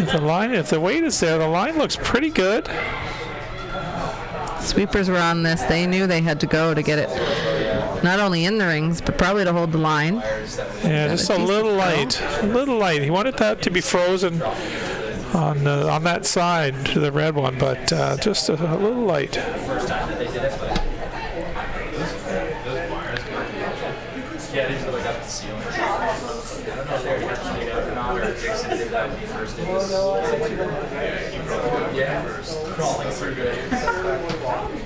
If the weight is there, the line looks pretty good. Sweepers were on this. They knew they had to go to get it not only in the rings, but probably to hold the line. Yeah, just a little light. A little light. He wanted that to be frozen on that side to the red one, but just a little light. Yeah, these are like up the ceiling. I don't know if they're actually or not, or if Jason did that when he first did this. Yeah, first. Crawling through it.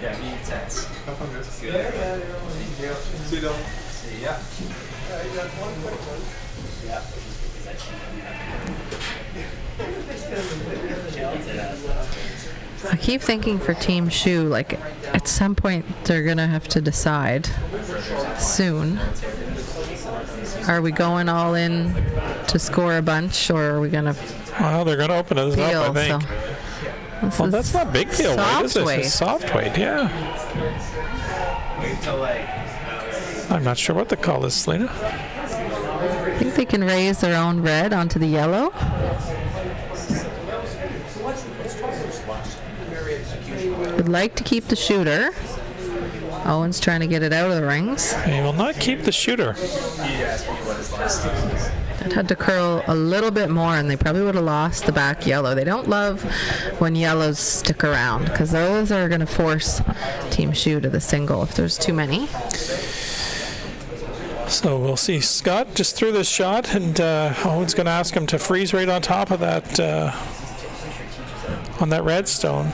Yeah, be intense. See you. See ya. I keep thinking for Team Shoe, like at some point they're gonna have to decide soon. Are we going all in to score a bunch, or are we gonna Well, they're going to open it feel? up, I think. This Well, is that's not big deal weight, is soft it? weight. It's soft weight, yeah. I'm not sure what to call this, Selena. I think they can raise their own red onto the yellow. Would like to keep the shooter. Owen's trying to get it out of the rings. He will not keep the shooter. It had to curl a little bit more, and they probably would have lost the back yellow. They don't love when yellows stick around, because those are going to force Team Shoe to the single if there's too many. So we'll see. Scott just threw this shot, and Owen's going to ask him to freeze right on top of that, on that redstone.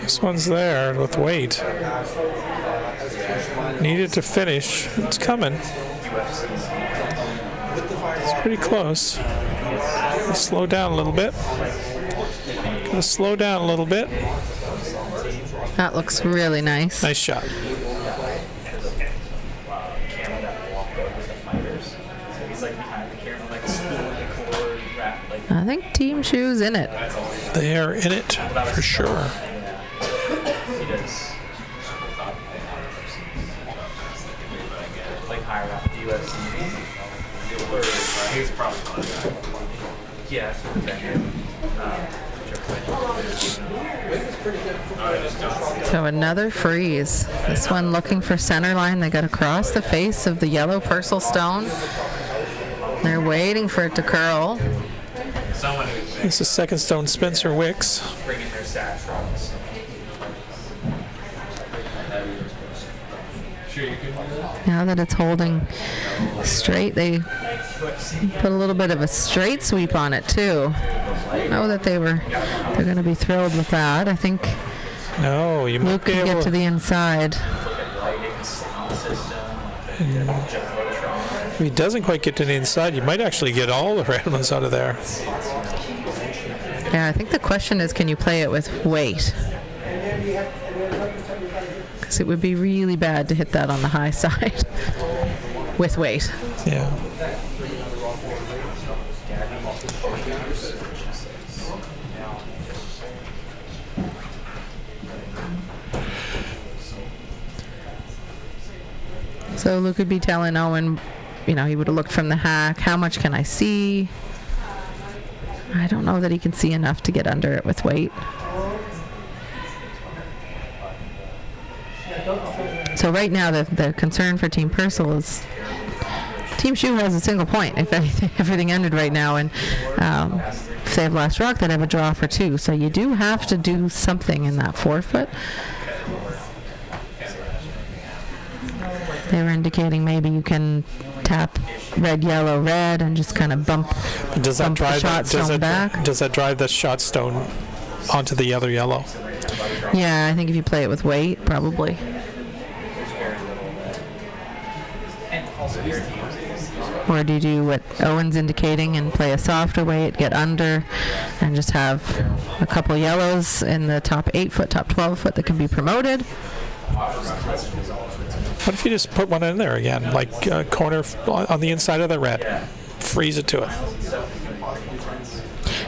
This one's there with weight. Needed to finish. It's coming. It's pretty close. Slow down a little bit. Gonna slow down a little bit. That looks really nice. Nice shot. I think Team Shoe's in it. They are in it for sure. Like higher up the UFC. He's probably yeah. So another freeze. This one looking for center line. They got across the face of the yellow Purcell stone. They're waiting for it to curl. This is second stone Spencer Wicks. Bringing their sash runs. Now that it's holding straight, they put a little bit of a straight sweep on it too. I know that they're going to be thrilled with that. I think No, you might Luke be can able get to the inside. If he doesn't quite get to the inside, you might actually get all the red ones out of there. Yeah, I think the question is, can you play it with weight? Because it would be really bad to hit that on the high side with weight. Yeah. So Luke would be telling Owen, you know, he would have looked from the hack, how much can I see? I don't know that he can see enough to get under it with weight. So right now the concern for Team Purcell is Team Shoe has a single point. If everything ended right now, and if they have last rock, they'd have a draw for two. So you do have to do something in that forfeit. They were indicating maybe you can tap red, yellow, red, and just kind of bump Does that the drive shot stone back. Does that drive the shot stone onto the other yellow? Yeah, I think if you play it with weight, probably. Or do you do what Owen's indicating and play a softer weight, get under, and just have a couple yellows in the top 8 foot, top 12 foot that can be promoted? What if you just put one in there again, like corner on the inside of the red? Freeze it to it.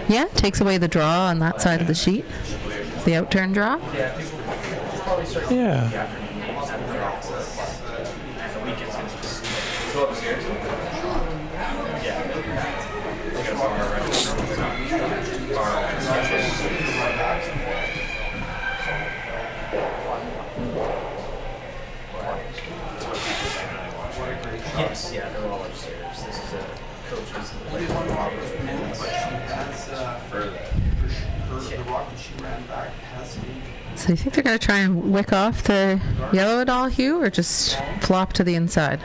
Yeah, takes away the draw on that side of the sheet, the outturn draw. Yeah. Yes, yeah, they're all upstairs. This is a coach's. For the So you think they're going to try and wick off the yellow at all, Hugh, or just flop to the inside?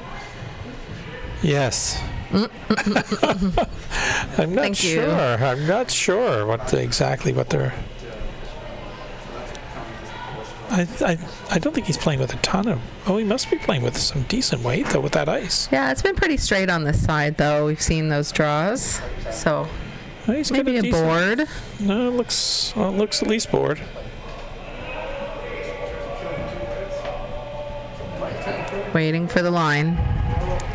Yes. I'm not Thank you. sure. I'm not sure exactly what they're. I don't think he's playing with a ton of. Oh, he must be playing with some decent weight though with that ice. Yeah, it's been pretty straight on this side though. We've seen those draws, so Well, he's got maybe a decent- board. No, it looks at least board. Waiting for the line.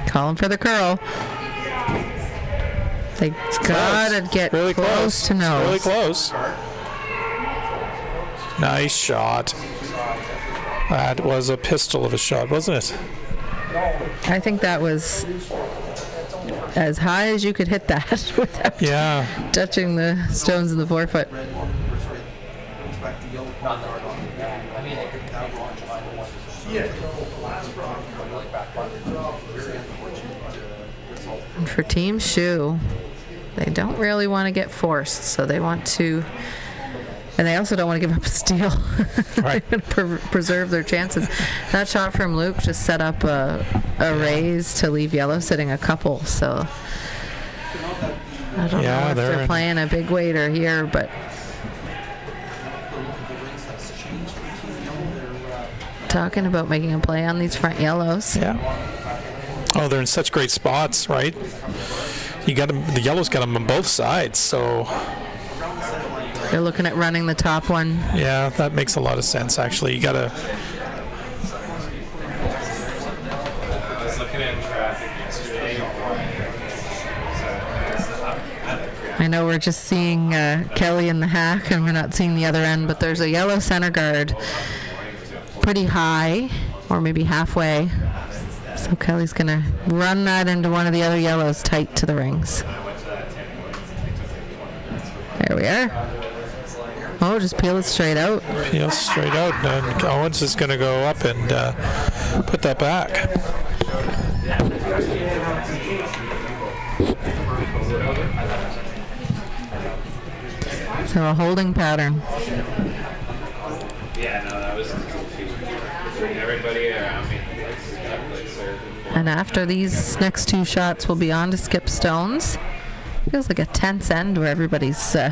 Calling for the curl. They gotta get Really close to It's nose. really close. Nice shot. That was a pistol of a shot, wasn't it? I think that was as high as you could hit that without Yeah. touching the stones in the forefoot. And for Team Shoe, they don't really want to get forced, so they want to, and they also don't want to give up a steal. Right. They want to preserve their chances. That shot from Luke just set up a raise to leave yellow sitting a couple, so I don't Yeah, know if they're they're playing a big waiter here, but talking about making a play on these front yellows. Yeah. Oh, they're in such great spots, right? You got them. The yellow's got them on both sides, so They're looking at running the top one. yeah, that makes a lot of sense. Actually, you gotta. I was looking at traffic yesterday. I know we're just seeing Kelly in the hack and we're not seeing the other end, but there's a yellow center guard pretty high, or maybe halfway. So Kelly's going to run that into one of the other yellows tight to the rings. There we are. Oh, just peel it straight out. Peel straight out, and Owens is going to go up and put that back. So a holding pattern. Yeah, no, that was goofy. Everybody around me. And after these next two shots, we'll be on to skip stones. Feels like a tense end where everybody's. I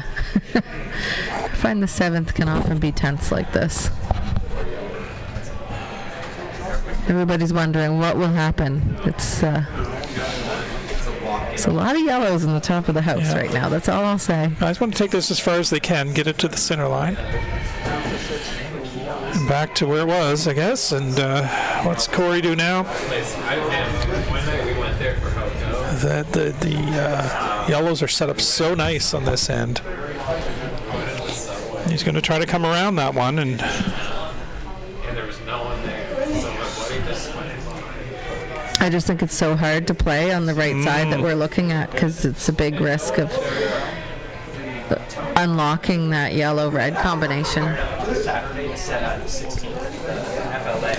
find the seventh can often be tense like this. Everybody's wondering what will happen. It's a lot of yellows in the top of the house Yeah. right now. That's all I'll say. Guys want to take this as far as they can, get it to the center line. And back to where it was, I guess. And what's Corey do now? One night we went there for hotel. The yellows are set up so nice on this end. He's going to try to come around that one, and There was no one there. So my buddy just went. I just think it's so hard to play on the right side that we're looking at because it's a big risk of unlocking that yellow-red combination. Saturday set at 16. FLA.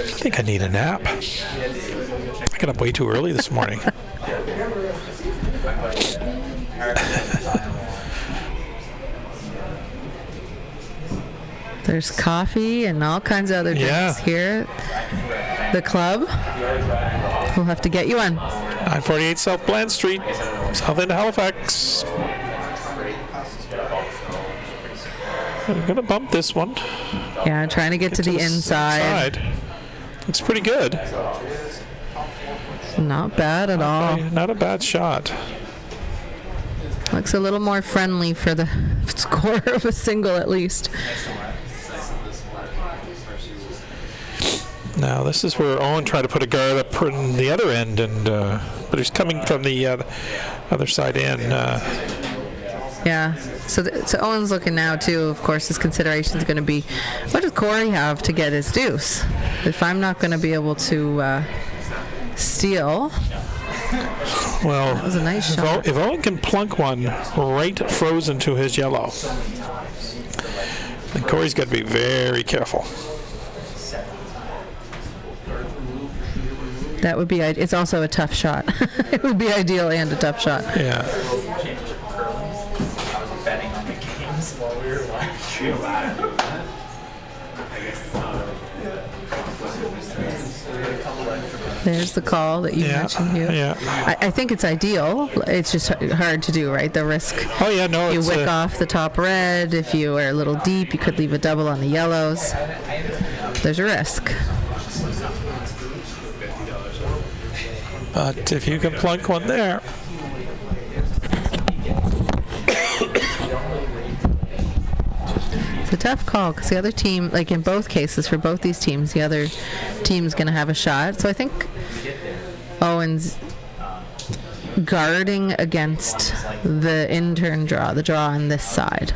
I think I need a nap. I got up way too early this morning. There's coffee and all kinds of other drinks Yeah. here. The club. We'll have to get you one. 948 South Bland Street, south end of Halifax. I'm going to bump this one. Yeah, trying to get to the inside. Looks pretty good. Not bad at all. Not a bad shot. Looks a little more friendly for the score of a single at least. Now this is where Owen tried to put a guard up in the other end, and but he's coming from the other side in. Yeah. So Owen's looking now too. Of course, his consideration is going to be, what does Corey have to get his deuce? If I'm not going to be able to steal. Well, That was a nice shot. if Owen can plunk one right frozen to his yellow, then Corey's got to be very careful. That would be. It's also a tough shot. It would be ideal and a tough shot. Yeah. I was betting on the games while we were watching. There's the call that you mentioned here. Yeah. I think it's ideal. It's just hard to do, right? The risk. Oh yeah, no. You It's wick off the top red. If you are a little deep, you could leave a double on the yellows. There's a risk. But if you can plunk one there. It's a tough call because the other team, like in both cases, for both these teams, the other team's going to have a shot. So I think Owen's guarding against the intern draw, the draw on this side.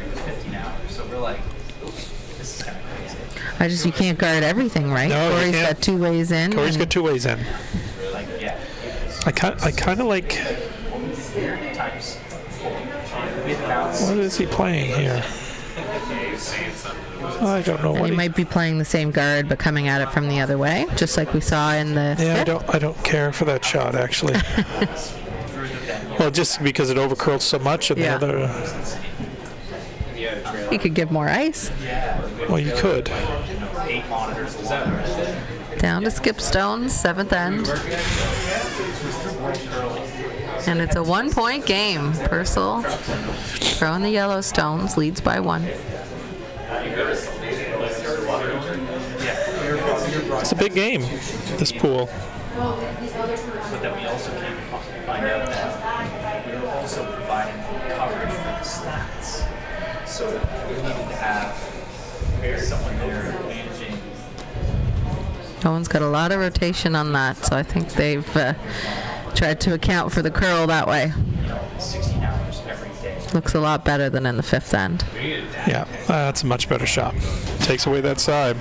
You can't guard everything, right? No, you Corey's can't. got 2 ways in. Corey's got 2 ways in. I kind of like. What is he playing here? I don't know And what he might be playing the same guard, but coming at it from the other way, just like we saw in the. Yeah, I don't care for that shot actually. Well, just because it overcurled so much, and the other. You could give more ice. Well, you could. Down to Skip Stone's 7th end. And it's a 1-point game. Purcell throwing the Yellowstones, leads by 1. It's a big game, this pool. But then we also came to find out that we were also providing coverage for the slats. So we needed to have someone there managing. Owen's got a lot of rotation on that, so I think they've tried to account for the curl that way. 16 hours every day. Looks a lot better than in the 5th end. Yeah, that's a much better shot. Takes away that side.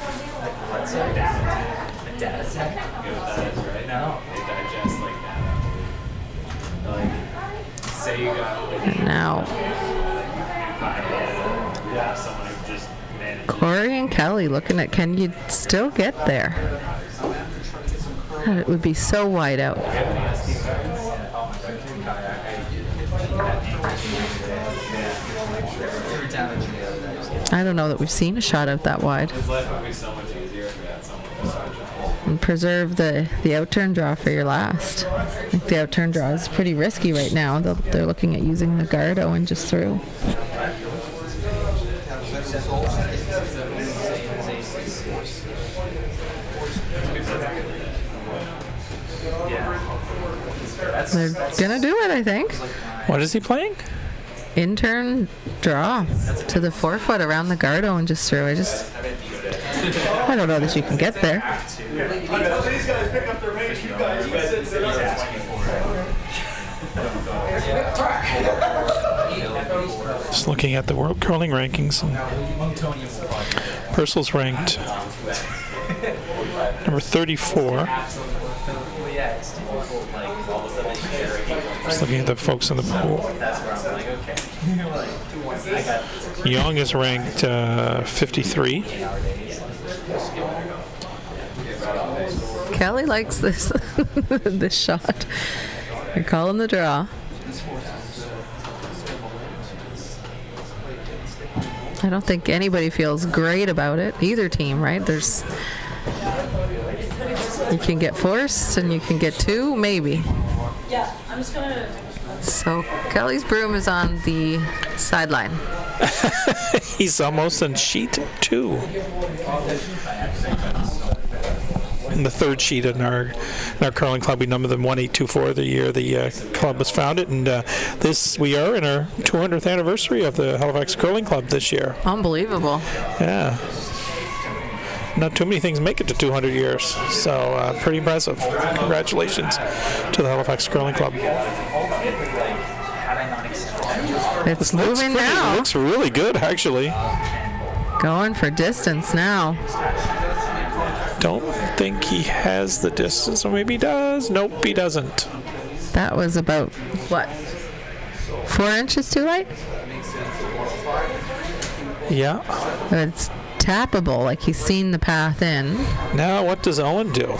Data set. Right now, they digest like that. Like, say you got like And now someone who just managed. Corey and Kelly looking at, can you still get there? God, it would be so wide out. I don't know that we've seen a shot out that wide. And preserve the outturn draw for your last. I think the outturn draw is pretty risky right now. They're looking at using the guard. Owen just threw. They're gonna do it, I think. What is he playing? Intern draw to the 4-foot around the guard. Owen just threw. I don't know that you can get there. Just looking at the world curling rankings, and Purcell's ranked number 34. Just looking at the folks in the pool. Jeong is ranked 53. Kelly likes this this shot. You're calling the draw. I don't think anybody feels great about it. Either team, right? You can get forced and you can get 2, maybe. Yeah, I'm just gonna. So Kelly's broom is on the sideline. He's almost in sheet 2. In the 3rd sheet in our curling club, we number them 1824 the year the club was founded, and we are in our 200th anniversary of the Halifax Curling Club this year. Unbelievable. Yeah. Not too many things make it to 200 years, so pretty impressive. Congratulations to the Halifax Curling Club. It's moving now. It looks really good, actually. Going for distance now. Don't think he has the distance, or maybe he does. Nope, he doesn't. That was about, what, 4 inches too light? Yeah. It's tappable, like he's seen the path in. Now what does Owen do?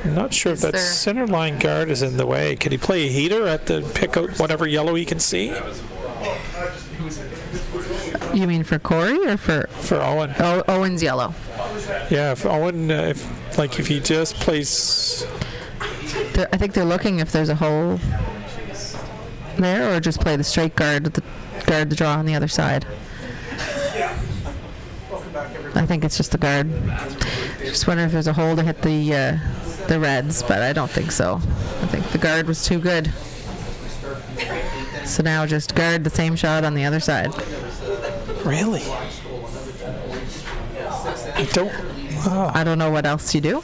I'm not sure if that there- center line guard is in the way. Can he play a heater at the pick out whatever yellow he can see? You mean for Corey or for Owen. Owen's yellow? Yeah, if Owen, if he just plays. I think they're looking if there's a hole there, or just play the straight guard the draw on the other side. I think it's just the guard. Just wonder if there's a hole to hit the Reds, but I don't think so. I think the guard was too good. So now just guard the same shot on the other side. Really? I don't know what else you do.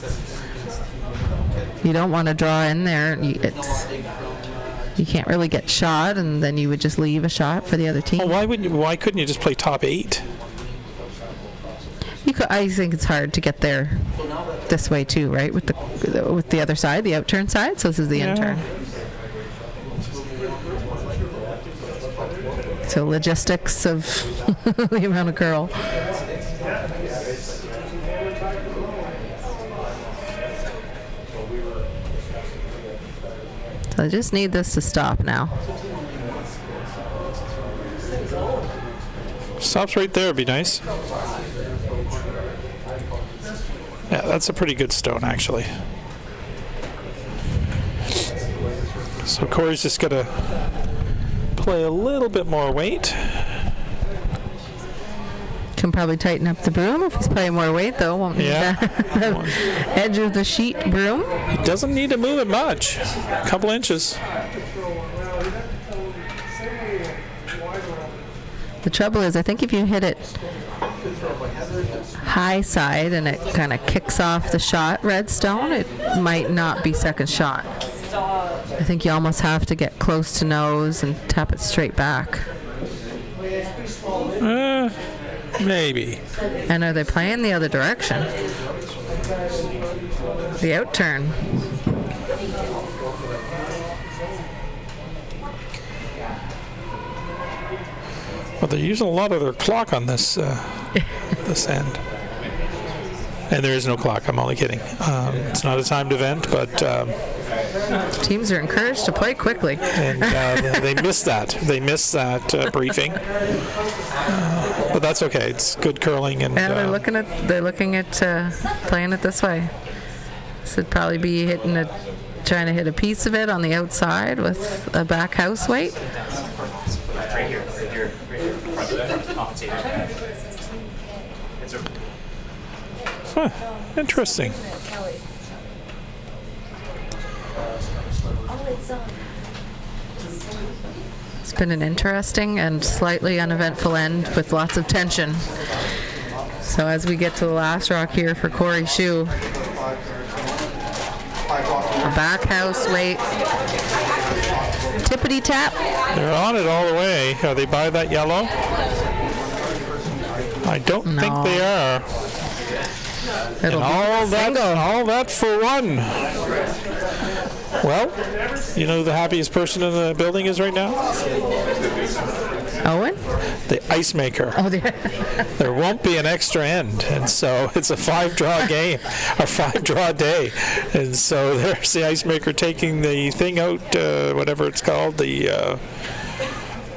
You don't want to draw in there. You can't really get shot, and then you would just leave a shot for the other team. Well, why couldn't you just play top 8? I think it's hard to get there this way too, right? With the other side, the outturn side. So this is the in-turn. So logistics of the amount of curl. So I just need this to stop now. Stops right there, would be nice. Yeah, that's a pretty good stone, actually. So Corey's just got to play a little bit more weight. Can probably tighten up the broom if he's playing more weight, though. Won't need the edge of the sheet broom. He doesn't need to move it much. A couple inches. The trouble is, I think if you hit it high side and it kind of kicks off the shot, redstone, it might not be second shot. I think you almost have to get close to nose and tap it straight back. Maybe. And are they playing the other direction? The outturn. Well, they're using a lot of their clock on this this end. And there is no clock. I'm only kidding. It's not a timed event, but teams are encouraged to play quickly. And they missed that. They missed that briefing. But that's okay. It's good curling, and they're looking at playing it this way. This would probably be trying to hit a piece of it on the outside with a back house weight. Right here, front compensator. Huh, interesting. It's been an interesting and slightly uneventful end with lots of tension. So as we get to the last rock here for Corey Shu, a back house weight, tippity tap. They're on it all the way. Are they by that yellow? I don't think they are. It'll and all that for one. Well, you know who the happiest person in the building is right now? Owen? The ice maker. Oh, there won't be an extra end, and so it's a 5-draw game, or 5-draw day. And so there's the ice maker taking the thing out, whatever it's called, the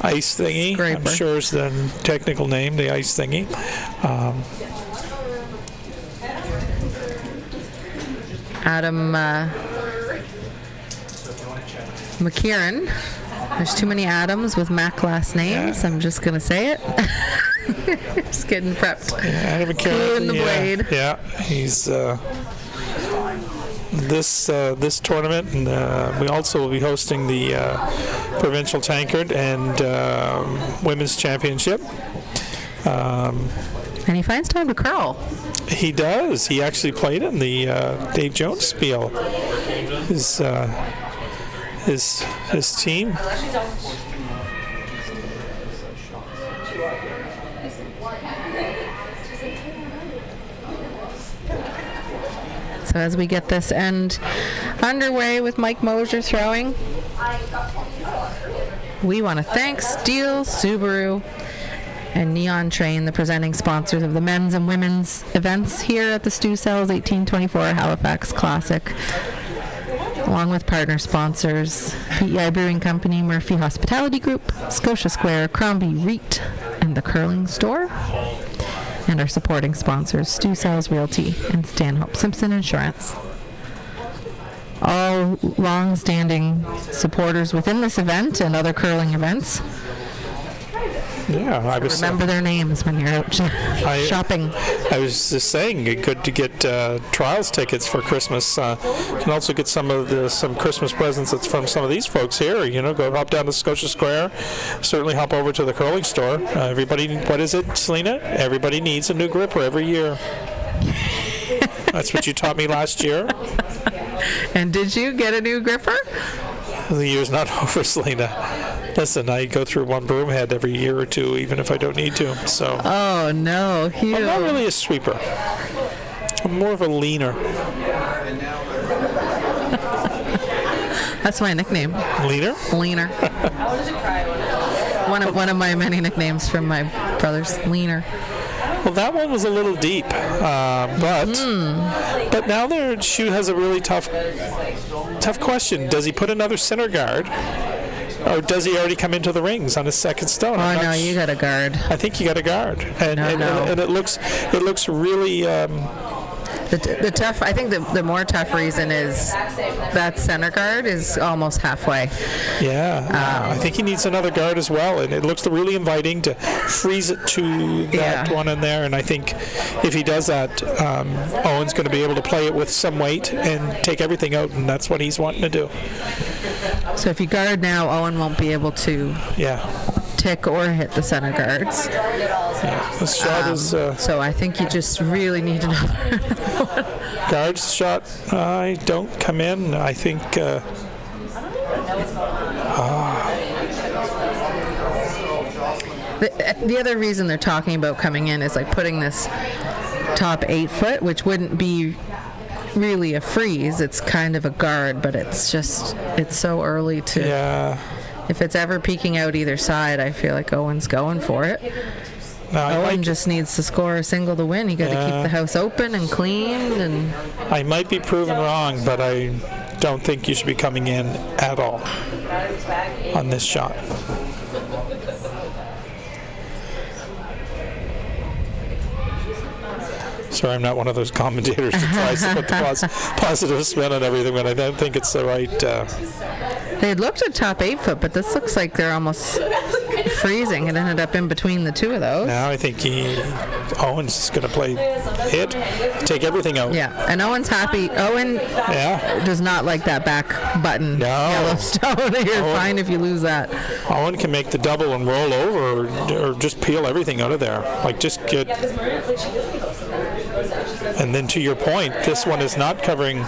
ice thingy. Scraper. I'm sure is the technical name, the ice thingy. Adam McKieran. There's too many Adams with Mac last names. I'm just going to say it. Just getting prepped. Adam McKieran. In the blade. Yeah, he's this tournament, and we also will be hosting the provincial tankard and women's championship. And he finds time to curl. He does. He actually played in the Dave Jones spiel. His team. So as we get this end underway with Mike Mosier throwing, we want to thank Steel Subaru and Neon Train, the presenting sponsors of the men's and women's events here at the Stu Cells 1824 Halifax Classic, along with partner sponsors PEI Brewing Company, Murphy Hospitality Group, Scotia Square, Crombie REIT, and the Curling Store, and our supporting sponsors, Stu Cells Realty and Stanhope Simpson Insurance. All long-standing supporters within this event and other curling events. Yeah, I was Remember their names when you're out shopping. I was just saying, good to get trials tickets for Christmas. You can also get some Christmas presents that's from some of these folks here. You know, go hop down to Scotia Square. Certainly hop over to the curling store. Everybody, what is it, Selena? Everybody needs a new gripper every year. That's what you taught me last year. And did you get a new gripper? The year's not over, Selena. Listen, I go through one broom head every year or two, even if I don't need to. So. Oh no, Hugh. I'm not really a sweeper. I'm more of a leaner. That's my nickname. Leaner? Leaner. one of my many nicknames from my brothers. Leaner. Well, that one was a little deep, but now their shoe has a really tough question. Does he put another center guard, or does he already come into the rings on his second stone? Oh no, you got a guard. I think you got a guard, and it looks really. The tough. I think the more tough reason is that center guard is almost halfway. Yeah, I think he needs another guard as well, and it looks really inviting to freeze it to that one in there. And I think if he does that, Owen's going to be able to play it with some weight and take everything out, and that's what he's wanting to do. So if you guard now, Owen won't be able to tick or hit the center guards. Yeah, this shot is. So I think you just really need another one. Guards shot, I don't come in. I think. The other reason they're talking about coming in is like putting this top 8 foot, which wouldn't be really a freeze. It's kind of a guard, but it's so early to. Yeah. If it's ever peeking out either side, I feel like Owen's going for it. No, Owen just needs to score a single to win. You got to keep the house open and clean. And I might be proven wrong, but I don't think you should be coming in at all on this shot. Sorry, I'm not one of those commentators that tries to put the positive spin on everything, but I don't think it's the right. They had looked at top 8 foot, but this looks like they're almost freezing. It ended up in between the two of those. Now I think Owen's just going to play hit, take everything out. Yeah, and Owen's happy. Owen does not like that back button. No. Yellowstone. You're fine if you lose that. Owen can make the double and roll over, or just peel everything out of there. Like just get. And then to your point, this one is not covering.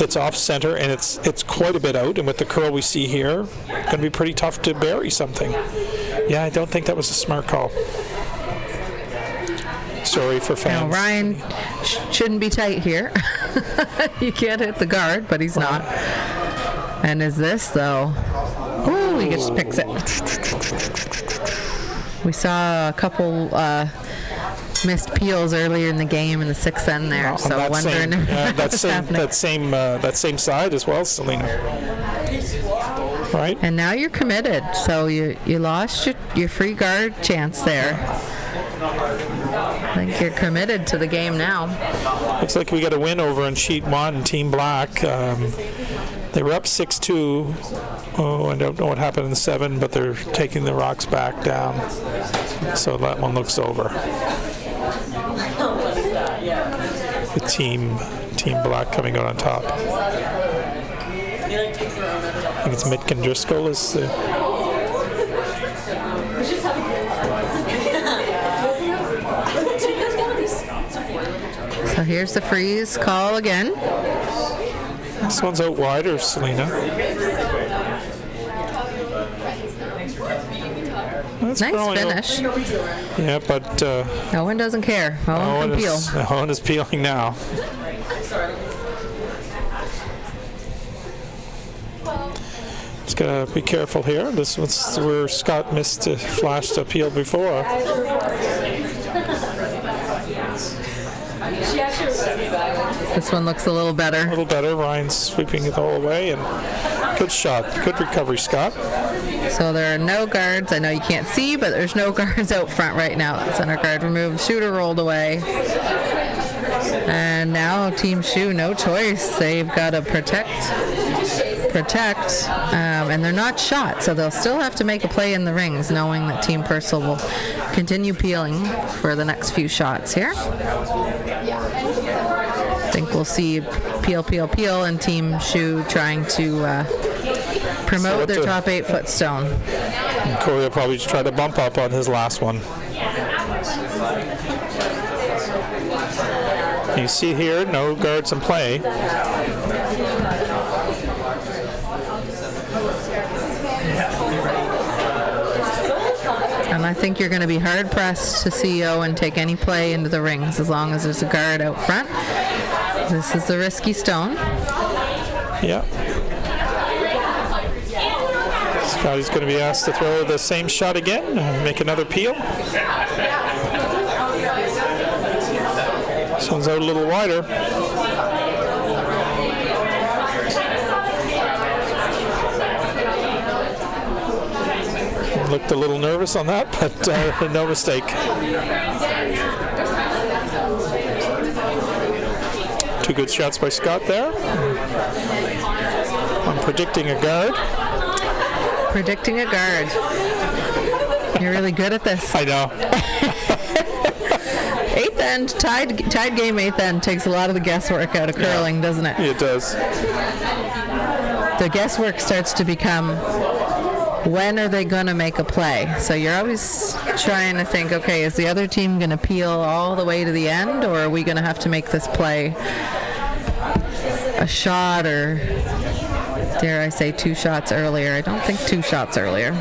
It's off center and it's quite a bit out, and with the curl we see here, going to be pretty tough to bury something. Yeah, I don't think that was a smart call. Sorry for fans. Now Ryan shouldn't be tight here. You can't hit the guard, but he's not. And is this though? Ooh, he just picks it. We saw a couple missed peels earlier in the game in the 6th end there, so wondering that same side as well, Selena. Right. And now you're committed, so you lost your free guard chance there. I think you're committed to the game now. Looks like we got a win over on sheet 1, Team Black. They were up 6-2. Oh, I don't know what happened in the 7, but they're taking the rocks back down. So that one looks over. The team Black coming out on top. I think it's Mitkin Driscoll is the. So here's the freeze call again. This one's out wider, Selena. That's nice finish. Yeah, but Owen doesn't care. Owen can peel. Owen is peeling now. It's Gotta be careful here. This one's where Scott missed a flash to appeal before. This one looks a little better. A little better. Ryan's sweeping it the whole way, and good shot. Good recovery, Scott. So there are no guards. I know you can't see, but there's no guards out front right now. Center guard removed. Shooter rolled away. And now Team Shu, no choice. They've got to protect, and they're not shot, so they'll still have to make a play in the rings, knowing that Team Purcell will continue peeling for the next few shots here. I think we'll see peel, and Team Shu trying to promote their top 8-foot stone. And Corey will probably try to bump up on his last one. You see here, no guards in play. And I think you're going to be hard-pressed to see Owen take any play into the rings as long as there's a guard out front. This is the risky stone. Yeah. Scotty's going to be asked to throw the same shot again, make another peel. This one's out a little wider. Looked a little nervous on that, but no mistake. Two good shots by Scott there. I'm predicting a guard. Predicting a guard. You're really good at this. I know. 8th end, tied game 8th end takes a lot of the guesswork out of curling, doesn't it? It does. The guesswork starts to become, when are they going to make a play? So you're always trying to think, okay, is the other team going to peel all the way to the end, or are we going to have to make this play a shot, or dare I say 2 shots earlier? I don't think 2 shots earlier.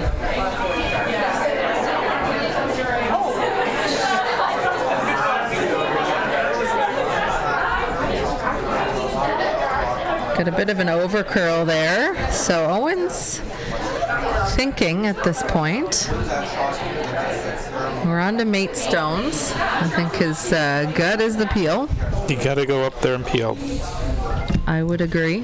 Got a bit of an over curl there. So Owen's thinking at this point. We're on to mate stones. I think his gut is the peel. You got to go up there and peel. I would agree.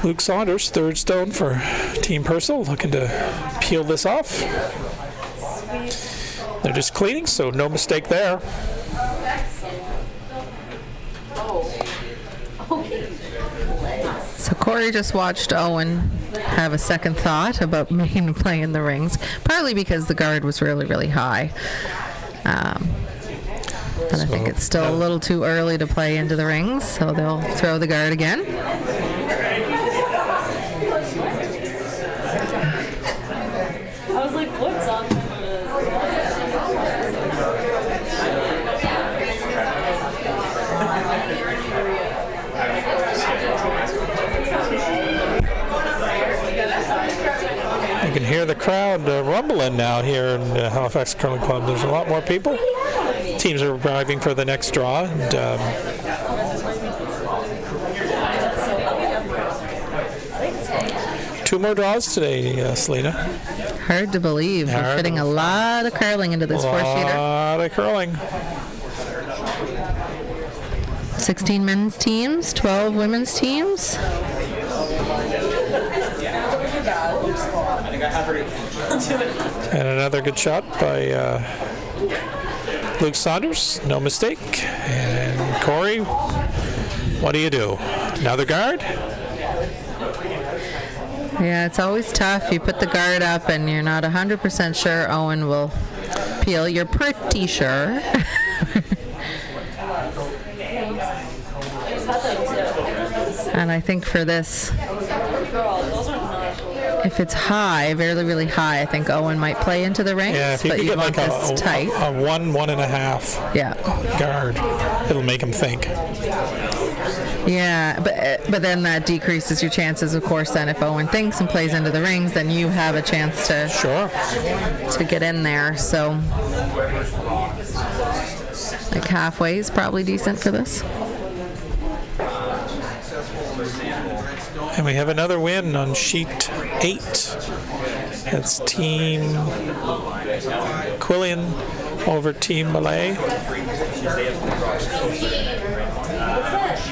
Luke Saunders, 3rd stone for Team Purcell, looking to peel this off. They're just cleaning, so no mistake there. So Corey just watched Owen have a second thought about making a play in the rings, partly because the guard was really, really high. But I think it's still a little too early to play into the rings, so they'll throw the guard again. I was like, what's on? You can hear the crowd rumbling now here in Halifax Curling Club. There's a lot more people. Teams are arriving for the next draw. And, 2 more draws today, Selena. Hard to believe. We're fitting a lot of curling into this 4-seater. A lot of curling. 16 men's teams, 12 women's teams. And another good shot by Luke Saunders. No mistake. And Corey, what do you do? Another guard? Yeah, it's always tough. You put the guard up and you're not 100% sure Owen will peel. You're pretty sure. And I think for this, if it's high, really, really high, I think Owen might play into the rings. Yeah, if you but can you get want like this tight. a 1.5 Yeah. guard, it'll make him think. Yeah, but then that decreases your chances, of course. Then if Owen thinks and plays into the rings, then you have a chance to get in there. So like halfway is probably decent for this. And we have another win on sheet 8. That's Team Quillian over Team Malay.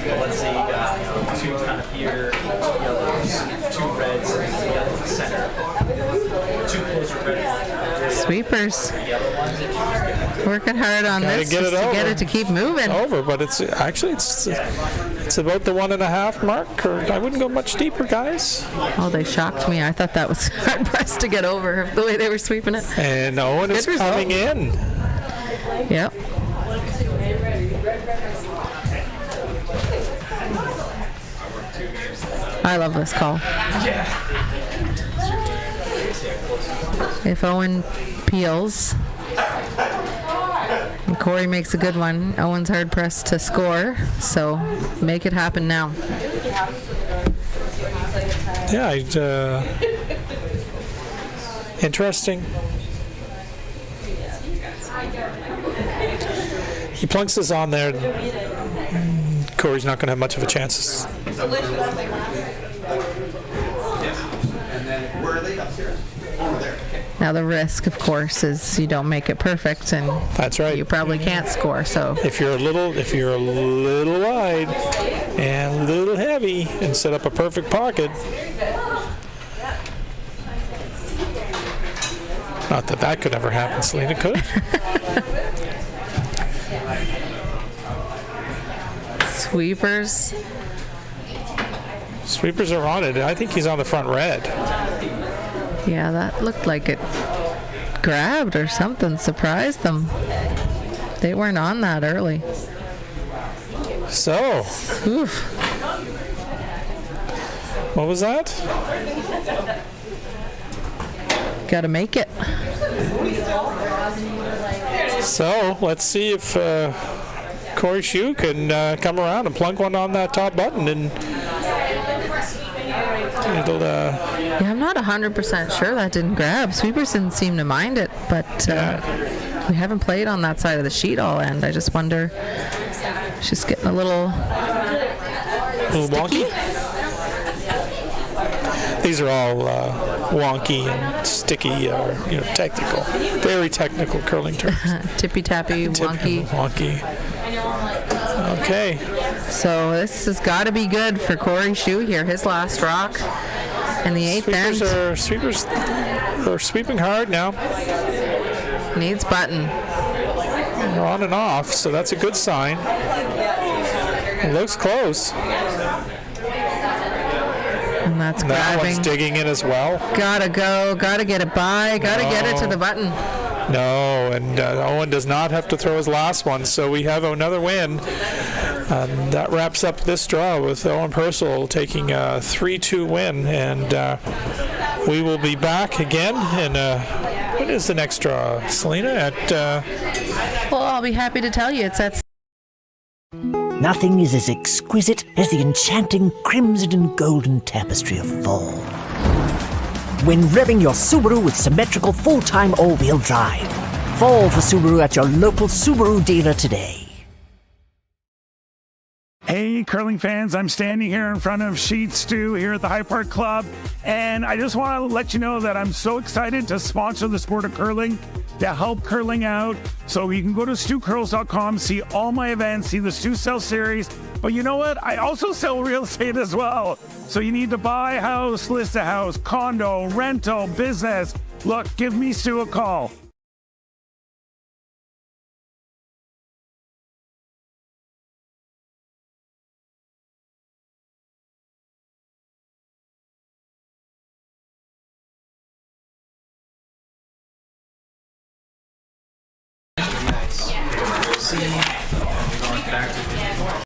Let's say you got 2 kind of here, yellows, 2 reds in the center, 2 closer red ones. Sweepers. Working hard on this Get just it to over. get it to keep moving. Over, but it's actually it's about the 1.5 mark, or I wouldn't go much deeper, guys. Oh, they shocked me. I thought that was hard pressed to get over the way they were sweeping it. And Owen is Good result. coming in. Yep. I love this call. If Owen peels and Corey makes a good one, Owen's hard pressed to score, so make it happen now. Yeah, interesting. He plunks this on there. Corey's not going to have much of a chance. Now the risk, of course, is you don't make it perfect, and that's right. You probably can't score. So if you're a little wide and a little heavy and set up a perfect pocket, not that that could ever happen, Selena, could it? Sweepers. Sweepers are on it. I think he's on the front red. Yeah, that looked like it grabbed or something. Surprised them. They weren't on that early. So, oof. What was that? Gotta make it. So, let's see if Corey Shue can come around and plunk one on that top button, and it'll... Yeah, I'm not 100% sure that didn't grab. Sweepers didn't seem to mind it, but we haven't played on that side of the sheet all end. I just wonder, it's just getting a little wonky. These are all wonky and sticky, technical, very technical curling terms. Tippy tappy, wonky. Wonky. Okay. So this has got to be good for Corey Shue here. His last rock in the 8th end. Sweepers are sweeping hard now. Needs button. They're on and off, so that's a good sign. It looks close. And that's grabbing. That one's digging in as well. Gotta go. Gotta get it by. Gotta get it to the button. No, and Owen does not have to throw his last one, so we have another win. That wraps up this draw with Owen Purcell taking a 3-2 win, and we will be back again in what is the next draw, Selena? At well, I'll be happy to tell you. It's at... Nothing is as exquisite as the enchanting crimson and golden tapestry of fall. When revving your Subaru with symmetrical full-time all-wheel drive. Fall for Subaru at your local Subaru dealer today. Hey, curling fans, I'm standing here in front of Sheet Stew here at the High Park Club, and I just want to let you know that I'm so excited to sponsor the sport of curling, to help curling out. So you can go to stewcurls.com, see all my events, see the Stew Sell series, but you know what? I also sell real estate as well. So you need to buy a house, list a house, condo, rental, business. Look, give me Stu a call. See, going back to